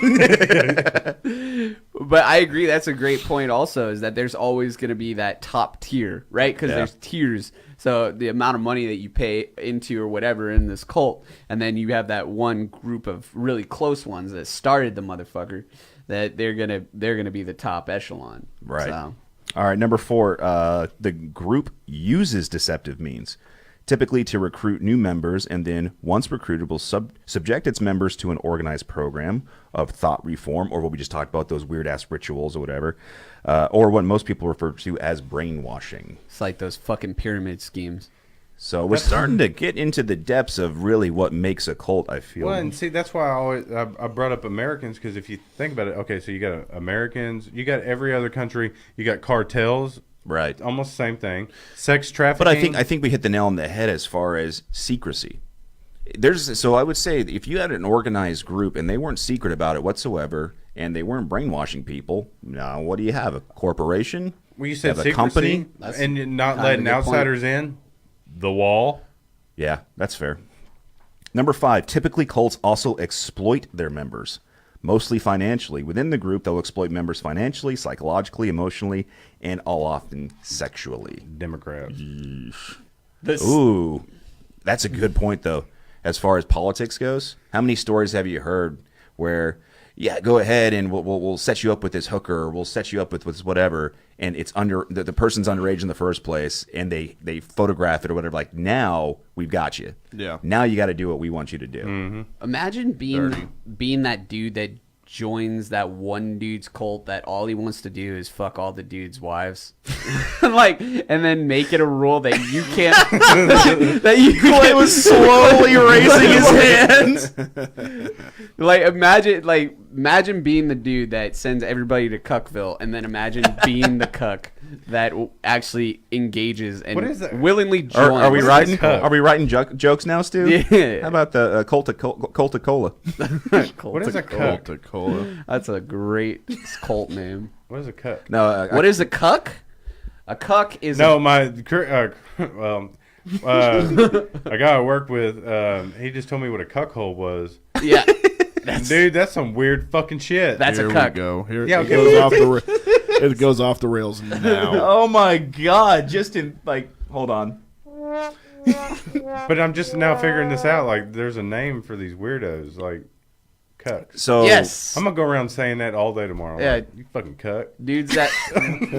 But I agree. That's a great point. Also, is that there's always going to be that top tier, right? Because Yeah. there's tiers. So the amount of money that you pay into or whatever in this cult, and then you have that one group of really close ones that started the motherfucker, that they're gonna be the top echelon. Right. So, All right, number 4. The group uses deceptive means, typically to recruit new members, and then once recruited, will subject its members to an organized program of thought reform, or what we just talked about, those weird ass rituals or whatever, or what most people refer to as brainwashing. it's like those fucking pyramid schemes. So we're starting to get into the depths of really what makes a cult, I feel. well, and see, that's why I brought up Americans, because if you think about it, okay, so you got Americans, you got every other country, you got cartels, Right. almost the same thing, sex trafficking. But I think we hit the nail on the head as far as secrecy. So I would say if you had an organized group and they weren't secret about it whatsoever, and they weren't brainwashing people, now what do you have? A corporation? well, you said have a secrecy, company? That's and you're not kind of letting a good point. outsiders in. The wall. Yeah, that's fair. Number 5, typically cults also exploit their members, mostly financially. Within the group, they'll exploit members financially, psychologically, emotionally, and all often sexually. Democrats. This, Ooh, that's a good point, though. As far as politics goes, how many stories have you heard where, yeah, go ahead and we'll set you up with this hooker, or we'll set you up with whatever, and it's the person's underage in the first place, and they photograph it or whatever. Like, now we've got you. Yeah. Now you got to do what we want you to do. Mm-hmm. imagine Dirty. being that dude that joins that one dude's cult that all he wants to do is fuck all the dude's wives, like, and then make it a rule that you can't. that you Clay was slowly raising his hands. like imagine being the dude that sends everybody to Cuckville, and then imagine being the cuck that actually engages and What is that? willingly joins. Are we What's writing? this cup? Are we writing jokes now, Stu? Yeah. How about the Colta Cola? What is a cuck? Coca-Cola. That's a great cult name. What is a cuck? No, What is a cuck? A cuck is No, a guy I worked with, he just told me what a cuckhole was. yeah. Dude, that's some weird fucking shit. That's Here a cuck. we go. Here Yeah, it okay. goes off it goes off the rails now. Oh my God! Just in hold on. But I'm just now figuring this out. Like, there's a name for these weirdos, like cucks. So Yes. I'm gonna go around saying that all day tomorrow. Yeah. Like, you fucking cuck. Dudes that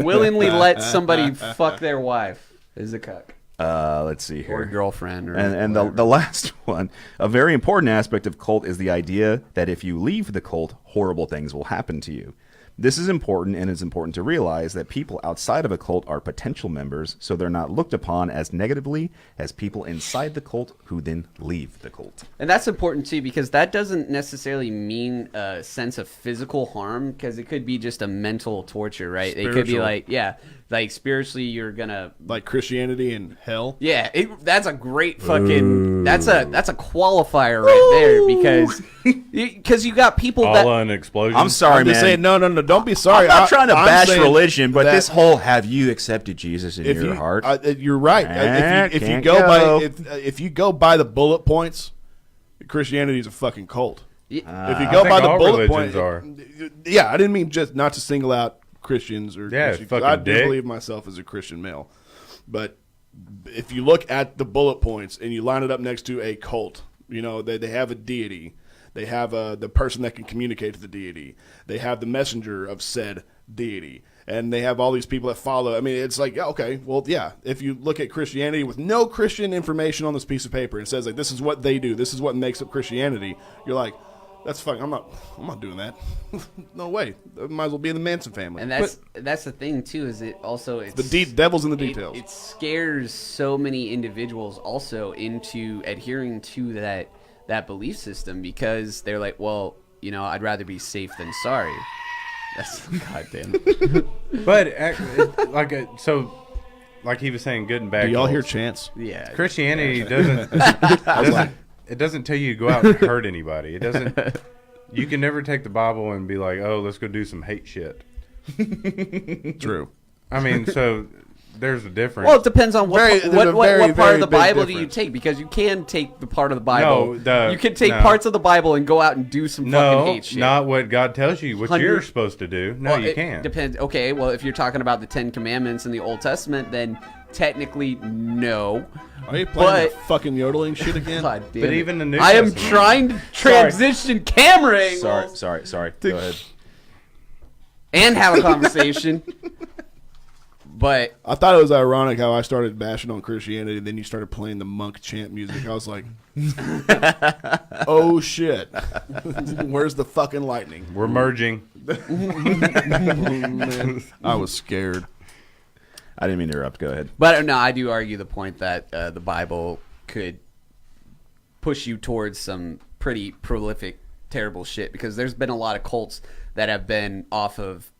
willingly let somebody fuck their wife is a cuck. let's see Or here. girlfriend. Or And whatever. the last one, a very important aspect of cult is the idea that if you leave the cult, horrible things will happen to you. This is important, and it's important to realize that people outside of a cult are potential members, so they're not looked upon as negatively as people inside the cult who then leave the cult. And that's important too, because that doesn't necessarily mean a sense of physical harm, because it could be just a mental torture, right? It could be Spiritual. like, yeah, like spiritually you're gonna, Like Christianity and hell. yeah, that's a great fucking, that's a qualifier right there, because you got people that, Allah and explosion. I'm sorry, I'm just man. saying, no, don't be sorry. I'm not trying to I'm bash saying religion, but that this whole "have you accepted Jesus in if your you, heart?" you're right. If you Can't go go. by if you go by the bullet points, Christianity is a fucking cult. If you I go think by the all bullet religions point, yeah, I didn't mean just not to single out Christians or Yeah, Christians. fucking I do dick. believe myself as a Christian male, but if you look at the bullet points and you line it up next to a cult, you know they have a deity, they have the person that can communicate to the deity, they have the messenger of said deity, and they have all these people that follow. I mean, it's like, okay, well, yeah. If you look at Christianity with no Christian information on this piece of paper, and it says like this is what they do, this is what makes up Christianity, you're like, that's fucking. I'm not doing that. No way. I might as well be in the Manson family. and that's the thing too, is it also, it's the devil's in the details. It scares so many individuals also into adhering to that belief system, because they're like, well, you know, I'd rather be safe than sorry. That's goddamn. But like he was saying, good and bad. Do y'all hear cults. chants? Yeah. Christianity doesn't. I was like, it doesn't tell you to go out and hurt anybody. It doesn't. You can never take the Bible and be like, oh, let's go do some hate shit. True. I mean, so there's a difference. Well, it depends on what There's a very, part very of the big Bible do you difference. take, because you can take the part of the Bible. No, you can take no. parts of the Bible and go out and do some fucking hate shit. not what God tells you. What 100 you're supposed to do. No, Well, you it can't. Depends. Okay, well, if you're talking about the Ten Commandments in the Old Testament, then technically no. Are you playing But- that fucking yodeling shit again? God damn But it. even the New I am Testament- trying to transition camera angles Sorry. Go ahead. and have a conversation. But I thought it was ironic how I started bashing on Christianity, then you started playing the monk chant music. I was like, oh shit. Where's the fucking lightning? We're merging. Man, I was scared. I didn't mean to interrupt. Go ahead. But no, I do argue the point that the Bible could push you towards some pretty prolific, terrible shit, because there's been a lot of cults that have been off of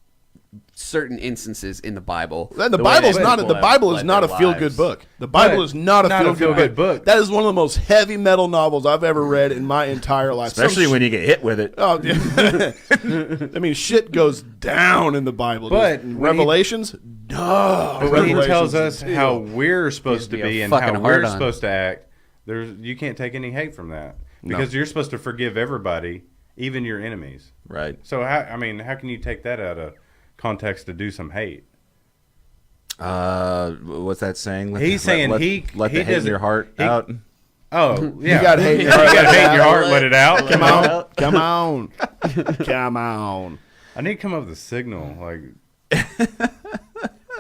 certain instances in the Bible. The way Bible is that not people the have Bible is led not a their feel good lives. book. The Bible But is not a not a feel good feel-good book. book. That is one of the most heavy metal novels I've ever read in my entire life. Especially when you get hit with it. Oh, yeah. I mean, shit goes down in the Bible. But dude. when he- Revelations, duh. But when he Revelations tells us is how deal. we're supposed to Needs to be be a and fucking how we're hard-on. supposed to act, you can't take any hate from that, because you're supposed to forgive everybody, even your enemies. Right. So how can you take that out of context to do some hate? What's that saying? He's saying let he the hate in doesn't- your heart he- out. Oh, yeah. You got hate. You got hate in your heart, let it out. Come on, come on, come on. I need to come up with a signal. Like,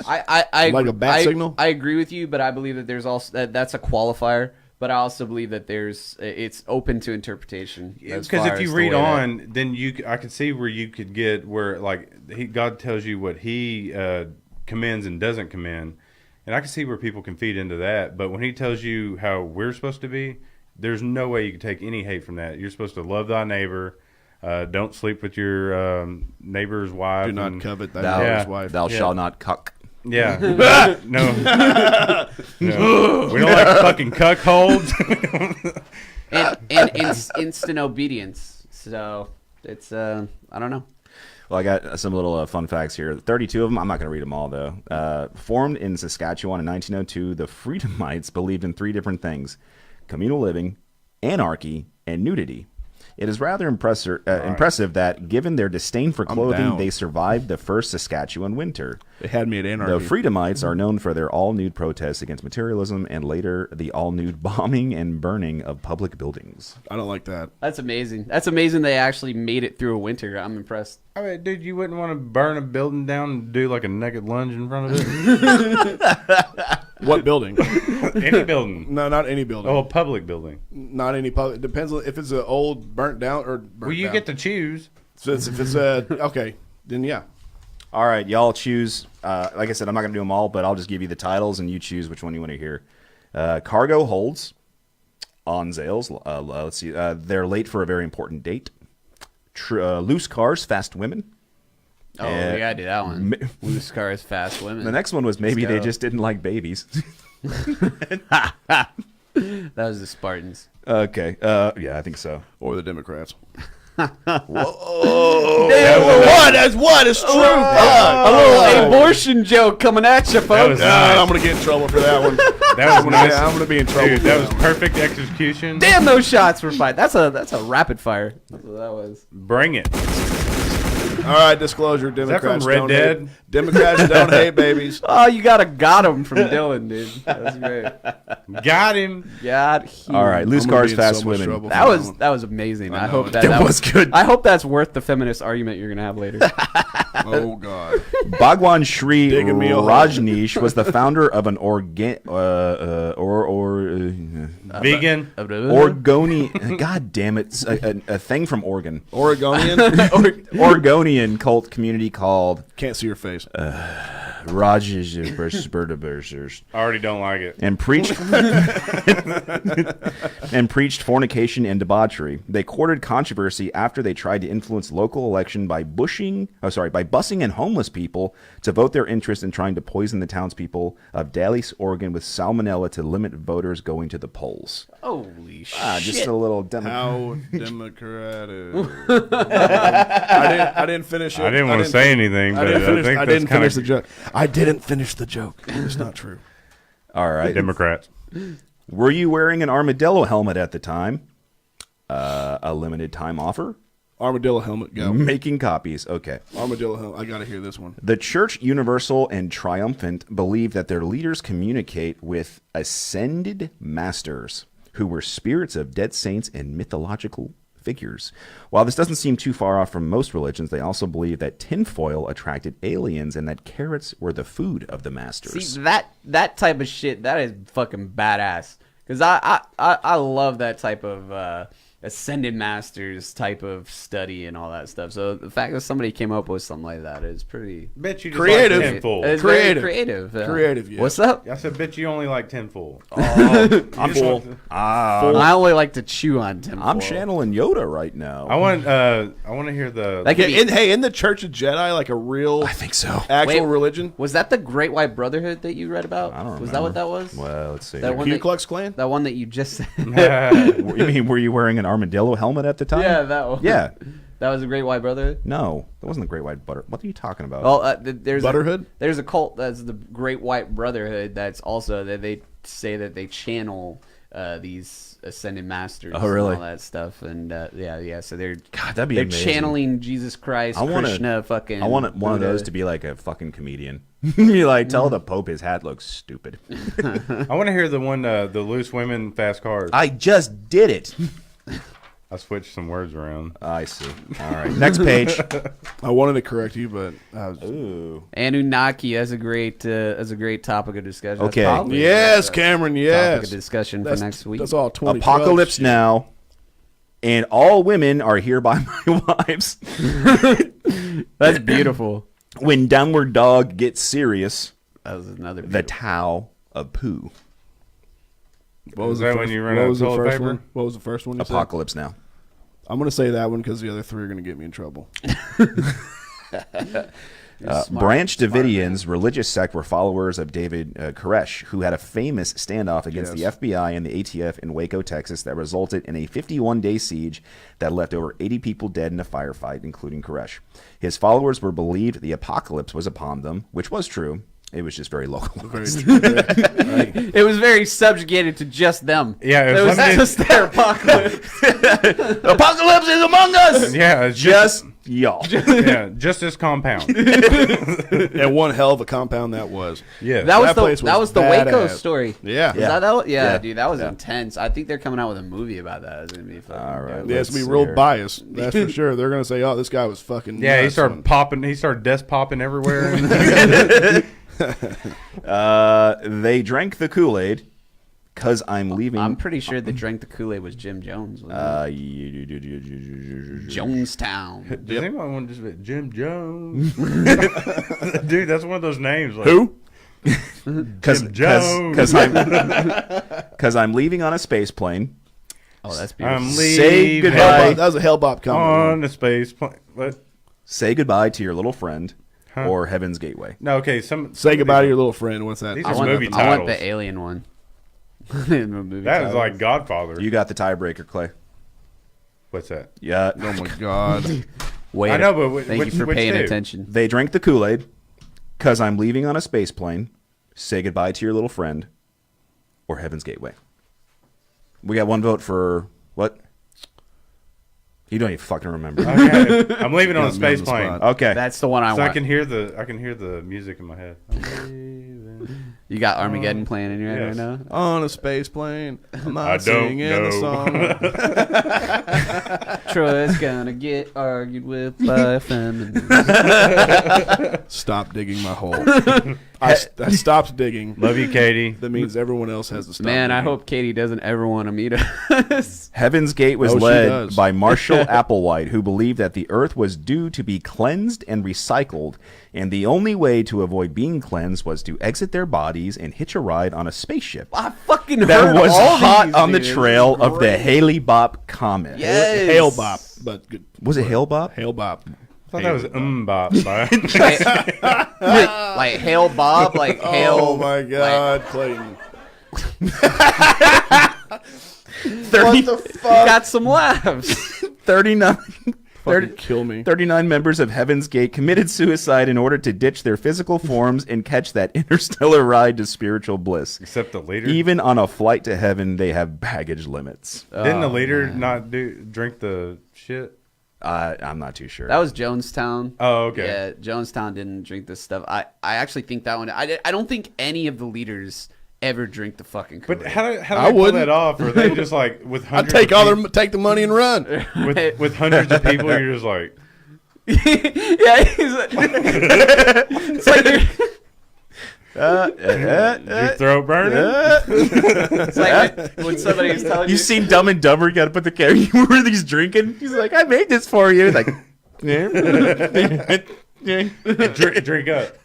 I Like a bat signal? I agree with you, but I believe that there's also that's a qualifier. But I also believe that it's open to interpretation. because if you read on, then I could see where you could get where like God tells you what He commends and doesn't commend, and I can see where people can feed into that. But when He tells you how we're supposed to be, there's no way you can take any hate from that. You're supposed to love thy neighbor. Don't sleep with your neighbor's wife. Do not and- covet thy Thou, neighbor's wife. thou Yeah. shalt not cuck. Yeah. No. No. We don't like fucking cuckolds. and instant obedience. So it's I don't know. Well, I got some little fun facts here. 32 of them. I'm not going to read them all, though. Formed in Saskatchewan in 1902, the Freedomites believed in three different things: communal living, anarchy, and nudity. It is rather impressive that, given their disdain for clothing, down. they survived the first Saskatchewan winter. They had me at The anarchy. Freedomites are known for their all-nude protests against materialism and later the all-nude bombing and burning of public buildings. I don't like that. That's amazing. That's amazing they actually made it through a winter. I'm impressed. I mean, dude, you wouldn't want to burn a building down and do like a naked lunge in front of it? What building? Any building. No, not any building. Oh, a public building. Not any public. Depends on if it's an old burnt down or burnt Well, you down. get to choose. So if it's okay, then yeah. All right, y'all choose. Like I said, I'm not going to do them all, but I'll just give you the titles and you choose which one you want to hear. Cargo holds on sales. Let's see. They're late for a very important date. Loose cars, fast women. Oh, we gotta do that one. Ma- Loose cars, fast women. The next one was maybe Let's they go. just didn't like babies. That was the Spartans. Okay. Yeah, I think so. Or the Democrats. What? That's what? It's true. A little abortion joke coming at you, That folks. was nice. I'm gonna get in trouble for that one. That was nice. I'm gonna be in trouble. Dude, for that was one. perfect execution. Damn, those shots were fine. That's a rapid fire. That's what that was. Bring it. All right, disclosure. that from Democrats Red don't Dead? hate. Democrats don't hate babies. Oh, you got him from Dylan, dude. That's great. Got him. Got him. All right, loose I'm gonna cars, be in fast so much women. trouble. That was amazing. I hope that That was good. I hope that's worth the feminist argument you're gonna have later. Oh God. Bhagwan Shri Digging me a hole. Rajneesh was the founder of an Vegan. Orgonian. God damn it! A thing from Oregon. Oregonian. Oregonian cult community called Can't see your face. Rogers versus Bertha I already don't like it. and preached and preached fornication and debauchery. They courted controversy after they tried to influence local election by busing in homeless people to vote their interest in trying to poison the townspeople of Dallas, Oregon, with salmonella to limit voters going to the polls. Holy shit! Just a little How democratic. I didn't finish it. I didn't want to say anything, but I think I that's didn't kind finish the of joke. I didn't finish the joke. It's not true. All right. Democrats. Were you wearing an armadillo helmet at the time? A limited time offer? Armadillo helmet, go. Making copies. Okay. Armadillo helmet. I got to hear this one. The Church Universal and Triumphant believe that their leaders communicate with ascended masters who were spirits of dead saints and mythological figures. While this doesn't seem too far off from most religions, they also believe that tinfoil attracted aliens and that carrots were the food of the masters. See that type of shit, that is fucking badass. Because I love that type of ascended masters type of study and all that stuff. So the fact that somebody came up with something like that is pretty Bet you just Creative. like tenfold. it's Creative. very creative. Creative, yeah. What's up? I said, bet you only like tenfold. I'm full. I only like to chew on Tim. I'm channeling Yoda right now. I want to hear the. That could Yeah, be, in the Church of Jedi, like a real I think so. actual Wait. religion. was that the Great White Brotherhood that you read about? I don't Was that what that was? Well, let's see. That one Ku that- Klux Klan? That one that you just said. You mean, were you wearing an armadillo helmet at the time? Yeah, that one. Yeah. That was the Great White Brotherhood. No, that wasn't the Great White Butter. What are you talking about? Well, there's Butterhood? There's a cult that's the Great White Brotherhood. That's also that they say that they channel these ascended masters. Oh, really? And all that stuff, and yeah. So they're God, that'd be they're amazing. channeling Jesus Christ, I wanna- Krishna, fucking. I want one of Buddha. those to be like a fucking comedian. You like tell the Pope his hat looks stupid. I want to hear the one, the loose women, fast cars. I just did it. I switched some words around. I see. All right, next page. I wanted to correct you, but I was... Ooh. Anunnaki as a great topic of discussion. That's Okay. probably Yes, a Cameron, topic yes. of discussion for next week. That's all 2012 Apocalypse shit. now, and all women are hereby my wives. That's beautiful. When Downward Dog gets serious, That was another. the beautiful- Tao of Pooh. What was Is the that first, when you run what out was of the toilet first paper? one? What was the first one you said? Apocalypse now. I'm going to say that one because the other three are going to get me in trouble. You're smart. Branch Davidians, religious sect, were followers of David Koresh, who had a famous standoff against Yes. the FBI and the ATF in Waco, Texas, that resulted in a 51-day siege that left over 80 people dead in a firefight, including Koresh. His followers were believed the apocalypse was upon them, which was true. It was just very localized. It was very subjugated to just them. Yeah, It was limited- just their apocalypse. Apocalypse is among us! Yeah, it's Just y'all. yeah, just this compound. And one hell of a compound that was. Yeah, That was place that was was the Waco badass. story. Yeah. Was that yeah, Yeah. dude, that was intense. I think they're coming out with a movie about that. It's gonna be fucking All right. dope. Yeah, it's going to Let's be real see here. biased. That's for sure. They're going to say, oh, this guy was fucking yeah. He nuts. started popping. He started desk popping everywhere. They drank the Kool-Aid because I'm leaving. I'm pretty sure that drank the Kool-Aid was Jim Jones. Wasn't it? Jonestown. Does anyone want to just be Jim Jones? Dude, that's one of those names. Like, Who? Because Jones. I'm leaving on a space plane. Oh, that's beautiful. I'm Say leaving goodbye. That was a Hellbop comment. on the space plane. What? Say goodbye to your little friend Huh? or Heaven's Gateway. No, okay. Say goodbye to your little friend. What's that? These I are want, movie I want titles. the alien one. Movie That is titles. like Godfather. You got the tiebreaker, Clay. What's that? Yeah. Oh, my God. Wait, I know, but thank which- you for which paying two? attention. They drank the Kool-Aid because I'm leaving on a space plane. Say goodbye to your little friend or Heaven's Gateway. We got one vote for what? You don't even fucking remember. Okay. I'm leaving on a Got me on space the plane. spot. Okay. That's the one I So want. I can hear the music in my head. I'm leaving. You got Armageddon playing in your head yes. right now? On a space plane. I'm not I don't singing know. the song. Troy's gonna get argued with by feminists. Stop digging my hole. I stopped digging. Love you, Katie. That means everyone else has to stop. Man, I digging. hope Katie doesn't ever want to meet us. Heaven's Gate was Oh, she led does. by Marshall Applewhite, who believed that the earth was due to be cleansed and recycled, and the only way to avoid being cleansed was to exit their bodies and hitch a ride on a spaceship I fucking that heard was all hot these, on the dude. trail This is of the great. Haley Bop comet. Yes. Hail Bop, but good. Was it Hail Bop? Hail Bop. I thought that was bop. Like Hail Bob, like Hail. Oh my God, Clayton. 30, Got some laughs. 39, Fucking kill me. 39 members of Heaven's Gate committed suicide in order to ditch their physical forms and catch that interstellar ride to spiritual bliss. Except the leader. Even on a flight to heaven, they have baggage limits. Didn't the leader not drink the shit? I'm not too sure. That was Jonestown. Oh, okay. Yeah, Jonestown didn't drink this stuff. I actually think that one. I don't think any of the leaders ever drink the fucking Kool-Aid. But how do I they pull wouldn't. that off? Or are they just like with I hundreds? take of take the money and run. with hundreds of people, you're just like, Yeah, he's like, it's like your throat burning. it's like when somebody's telling you. You seen Dumb and Dumber? You got to put the camera. Where he's drinking. He's like, I made this for you. Like, yeah. drink up.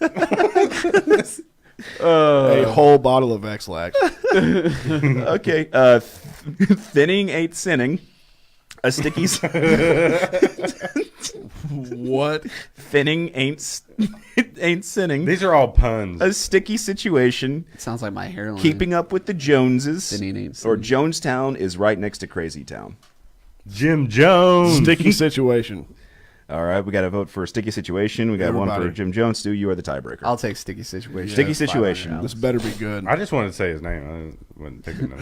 A whole bottle of X-Lax. Okay. Thinning ain't sinning. A sticky. What? Thinning ain't sinning. These are all puns. A sticky situation. It sounds like my hairline. Keeping up with the Joneses. Thinning ain't Or sinning. Jonestown is right next to Crazy Town. Jim Jones. Sticky situation. All right, we got to vote for sticky situation. We got one for Everybody. Jim Jones. Stu, you are the tiebreaker. I'll take sticky situation. Sticky situation. This better be good. I just wanted to say his name. I wouldn't pick a name.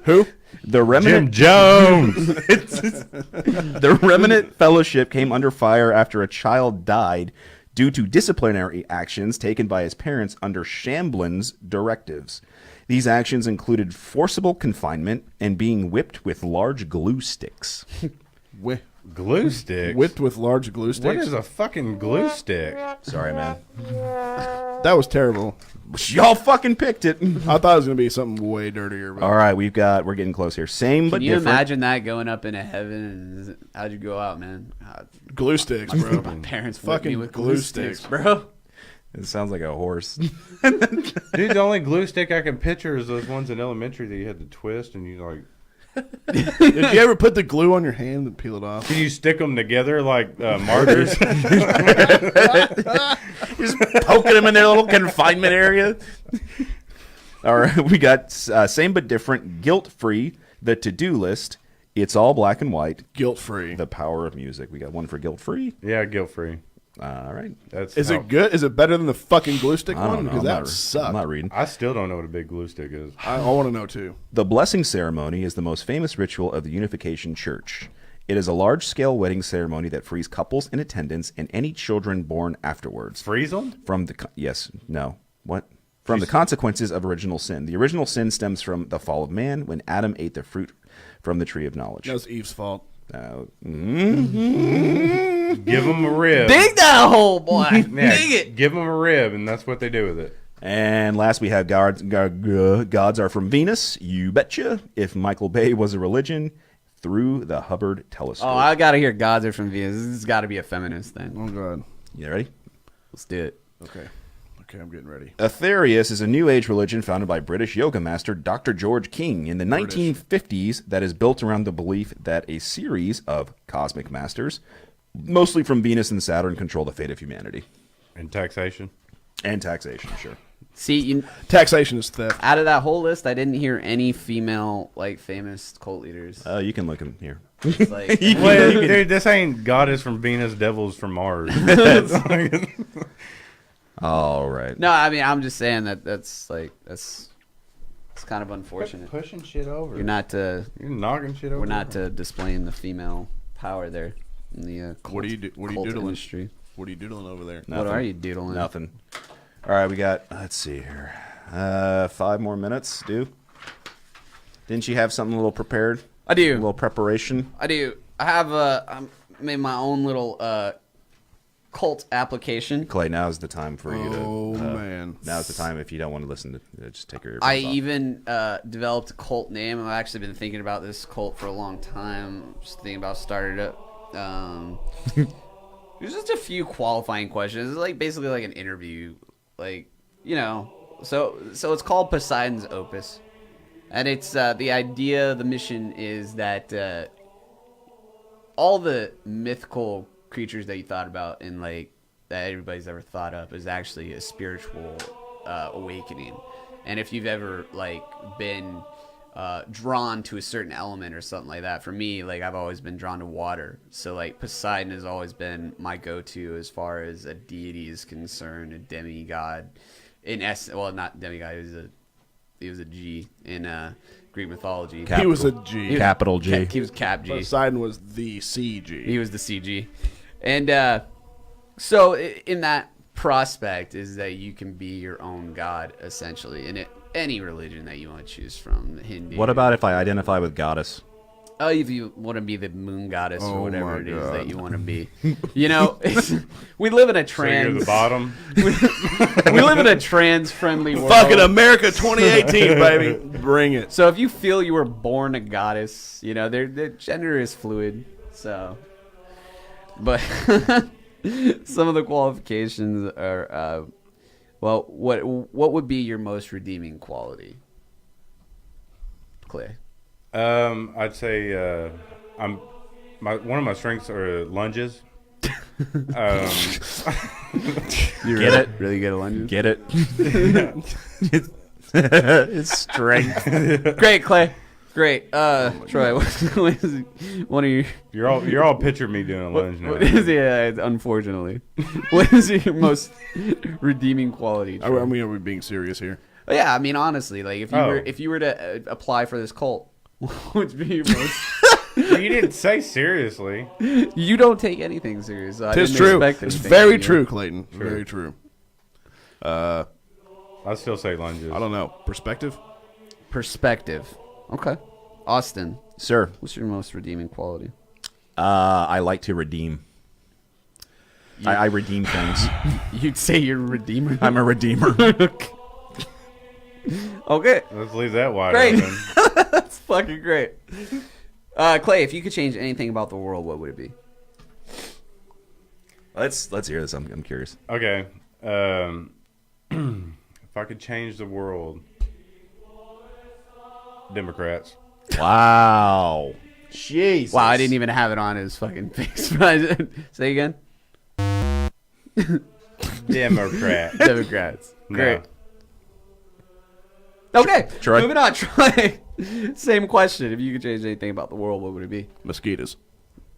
Who? The Jim remnant. Jones. The remnant fellowship came under fire after a child died due to disciplinary actions taken by his parents under Shamblin's directives. These actions included forcible confinement and being whipped with large glue sticks. Glue stick. Whipped with large glue sticks. What is a fucking glue stick? Sorry, man. That was terrible. Y'all fucking picked it. I thought it was gonna be something way dirtier. But All right, we're getting close here. Same but Can you different. imagine that going up into heaven? And how'd you go out, man? glue sticks, bro. My parents whipped me Fucking with glue glue sticks, sticks. bro. It sounds like a horse. Dude, the only glue stick I can picture is those ones in elementary that you had to twist and you like. Did you ever put the glue on your hand and peel it off? Can you stick them together like martyrs? Just poking them in their little confinement area. All right, we got same but different, guilt-free, the to-do list. It's all black and white. Guilt free. The power of music. We got one for guilt-free. Yeah, guilt free. All right. That's Is how- it good? Is it better than the fucking glue stick I one? don't know. Because I'm that not, sucked. I'm not reading. I still don't know what a big glue stick is. I want to know too. The blessing ceremony is the most famous ritual of the Unification Church. It is a large-scale wedding ceremony that frees couples in attendance and any children born afterwards Freeze them? from the from the consequences of original sin. The original sin stems from the fall of man when Adam ate the fruit from the tree of knowledge. That was Eve's fault. Give them a rib. Dig that hole, boy. Yeah, Dig it. give them a rib, and that's what they do with it. And last we have gods are from Venus. You betcha. If Michael Bay was a religion, through the Hubbard telescope. Oh, I gotta hear gods are from Venus. This has got to be a feminist thing. Oh god. You ready? Let's do it. Okay. Okay, I'm getting ready. Aetherius is a New Age religion founded by British yoga master Dr. George King in the 1950s that is built around the belief that a series of cosmic masters, mostly from Venus and Saturn, control the fate of humanity. And taxation. And taxation, sure. See, Taxation is theft. out of that whole list, I didn't hear any female like famous cult leaders. You can look in here. Like, Well, dude, this ain't goddess from Venus, devils from Mars. All right. no, I mean I'm just saying that's it's kind of unfortunate. Pushing shit over. You're not You're knocking shit over. we're not displaying the female power there in the cult, What are you cult doodling? industry. What are you doodling over there? What are you doodling? Nothing. All right, we got, let's see here. 5 more minutes, Stu. Didn't you have something a little prepared? I A do. little preparation? I do. I have I made my own little cult application. Clay, now's the time for you to. Oh, man. Now's the time if you don't want to listen to. Just take your. earbuds I off. even developed a cult name. I've actually been thinking about this cult for a long time. Just thinking about starting it up. There's just a few qualifying questions. It's like basically like an interview, like So it's called Poseidon's Opus, and it's the idea. The mission is that all the mythical creatures that you thought about and like that everybody's ever thought of is actually a spiritual awakening. And if you've ever like been drawn to a certain element or something like that, for me, like I've always been drawn to water. So like Poseidon has always been my go-to as far as a deity is concerned, a demigod. In well, not demigod. He was a G in Greek mythology. Capital. He was a G. Capital G. He was Cap G. Poseidon was the CG. He was the CG. And so in that prospect is that you can be your own god, essentially, in any religion that you want to choose from. Hindu. What about if I identify with goddess? Oh, if you want to be the moon goddess or Oh whatever my it is God. that you want to be. We live in a So you're the trans... bottom. we live in a trans-friendly world. Fucking America 2018, baby. Bring it. So if you feel you were born a goddess, their gender is fluid. So, but some of the qualifications are, well, what would be your most redeeming quality, Clay? I'd say one of my strengths are lunges. Get it? Really good at lunges. Get it? It's strength. Great, Clay. Great. Troy, what is one of your... You're all picture me doing a lunge now. What is unfortunately. What is your most redeeming quality? I Troy? mean, are we being serious here? Yeah, I mean, honestly, like if you were to apply for this cult, what would be your most... You didn't say seriously. You don't take anything serious. So I Tis didn't true. expect It's anything very from you. true, Clayton. Very true. I still say lunges. I don't know. Perspective? Perspective. Okay. Austin, Sir, what's your most redeeming quality? I like to redeem. I redeem things. You'd say you're a redeemer. I'm a redeemer. Okay. Let's leave that wide Great. open. That's fucking great. Clay, if you could change anything about the world, what would it be? Let's hear this. I'm curious. Okay. If I could change the world, Democrats. Wow. Jesus. Wow, I didn't even have it on his fucking face. Say again. Democrat. Democrats. No. Great. Okay. Troy? Moving on. Troy. Same question. If you could change anything about the world, what would it be? Mosquitoes.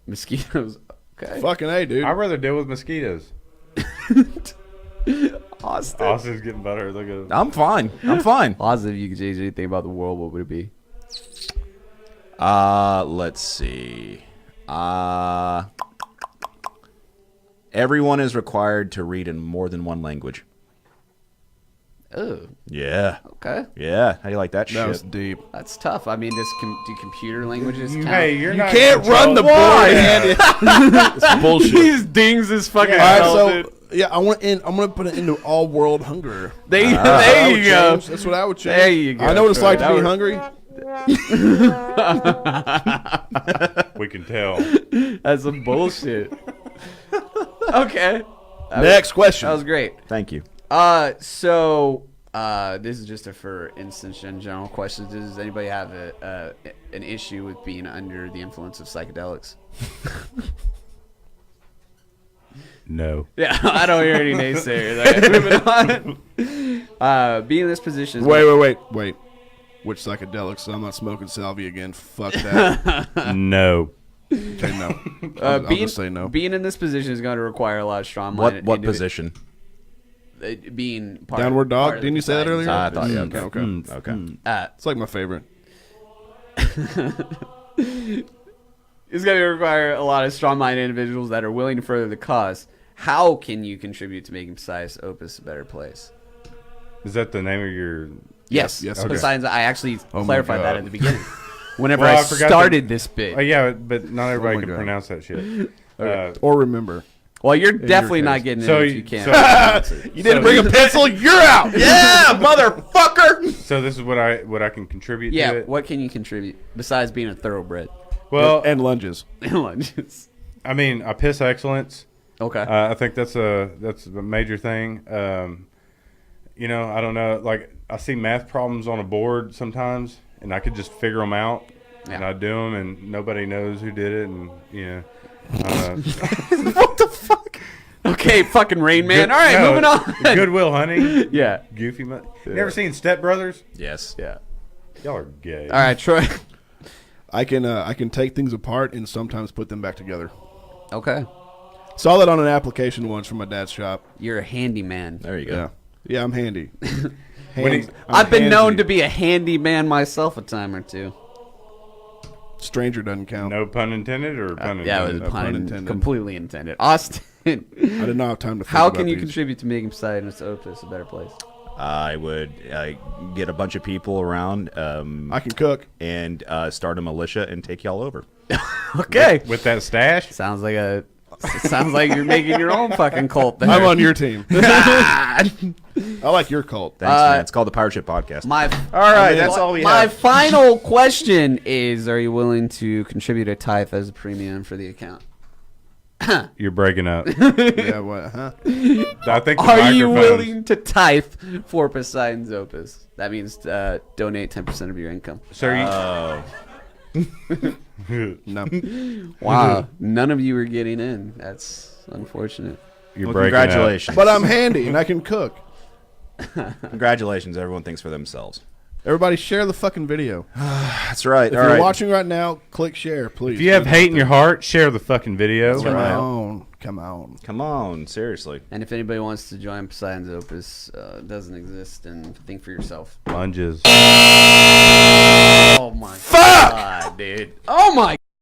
Mosquitoes. Okay. Fucking A, dude. I'd rather deal with mosquitoes. Austin. Austin's getting better. Look at him. I'm fine. I'm fine. Austin, if you could change anything about the world, what would it be? Let's see. Everyone is required to read in more than one language. Oh, Yeah. okay. Yeah. How do you like that That was shit? deep. That's tough. I mean, do computer languages count? Hey, you're not. Can't in run the control. board handed. It's bullshit. He dings his fucking All right, self, so dude. yeah, I'm gonna put it into all world hunger. There I you would go. change. That's what I would change. There you go. I know what it's like to That be would- hungry. We can tell. That's some bullshit. Okay. Next question. That was great. Thank you. So this is just for instance and general questions. Does anybody have an issue with being under the influence of psychedelics? No. Yeah, I don't hear any naysayers. All right, moving on. Being in this position. Is Wait. Which psychedelics? I'm not smoking salvia again. Fuck that. No. Okay, no. I'll just say no. Being in this position is going to require a lot of strong What minded. position? Being part Downward part dog? of Didn't you say that society. earlier? I thought, yeah, Okay. Okay. It's like my favorite. It's going to require a lot of strong-minded individuals that are willing to further the cause. How can you contribute to making Poseidon's Opus a better place? Is that the name of your? Yes. Yes, okay. Poseidon's. I actually Oh my clarified that God. at the beginning. Whenever Well, I I forgot started this bit. Oh yeah, but not everybody my can God. pronounce that shit. Okay. Or remember. Well, you're your definitely not case. getting So in if you- you can't. so- You didn't bring a pencil. You're out. Yeah, motherfucker. So this is what I can contribute to Yeah, it. what can you contribute besides being a thoroughbred? Well, And lunges. Lunges. I mean, I piss excellence. Okay. I think that's a major thing. You know, I don't know. Like, I see math problems on a board sometimes, and I could just figure them out, and Yeah. I do them, and nobody knows who did it, and What the fuck? Okay, fucking Rain Man. All right, moving on. Goodwill Hunting. Yeah. Goofy. Never seen Step Brothers? Yes. Yeah. Y'all are gay. All right, Troy. I can take things apart and sometimes put them back together. Okay. Saw that on an application once from my dad's shop. You're a handyman. There you go. Yeah. Yeah, I'm handy. I've been known to be a handyman myself a time or two. Stranger doesn't count. No pun intended or pun Yeah, it intended? was pun intended. completely intended. Austin, I did not have time to think how about can you these. contribute to making Poseidon's Opus a better place? I would get a bunch of people around I can cook. and start a militia and take y'all over. Okay. With that stash? Sounds like you're making your own fucking cult there. I'm on your team. I like your cult. Thanks, man. It's called the Pirate Ship Podcast. All right, that's all we My have. final question is: are you willing to contribute a tithe as a premium for the account? You're breaking up. Yeah, what? Huh? I think the Are you microphones- willing to tithe for Poseidon's Opus? That means donate 10% of your income. So you, No. Wow, none of you are getting in. That's unfortunate. you're Well, breaking up. congratulations. But I'm handy and I can cook. Congratulations. Everyone thinks for themselves. Everybody share the fucking video. That's right. If All you're right. watching right now, click share, please. If you have hate in your heart, share the fucking video. Come right. on. Come on. Come on. Seriously. And if anybody wants to join Poseidon's Opus, it doesn't exist, and think for yourself. Lunges. Oh my god, dude. Oh my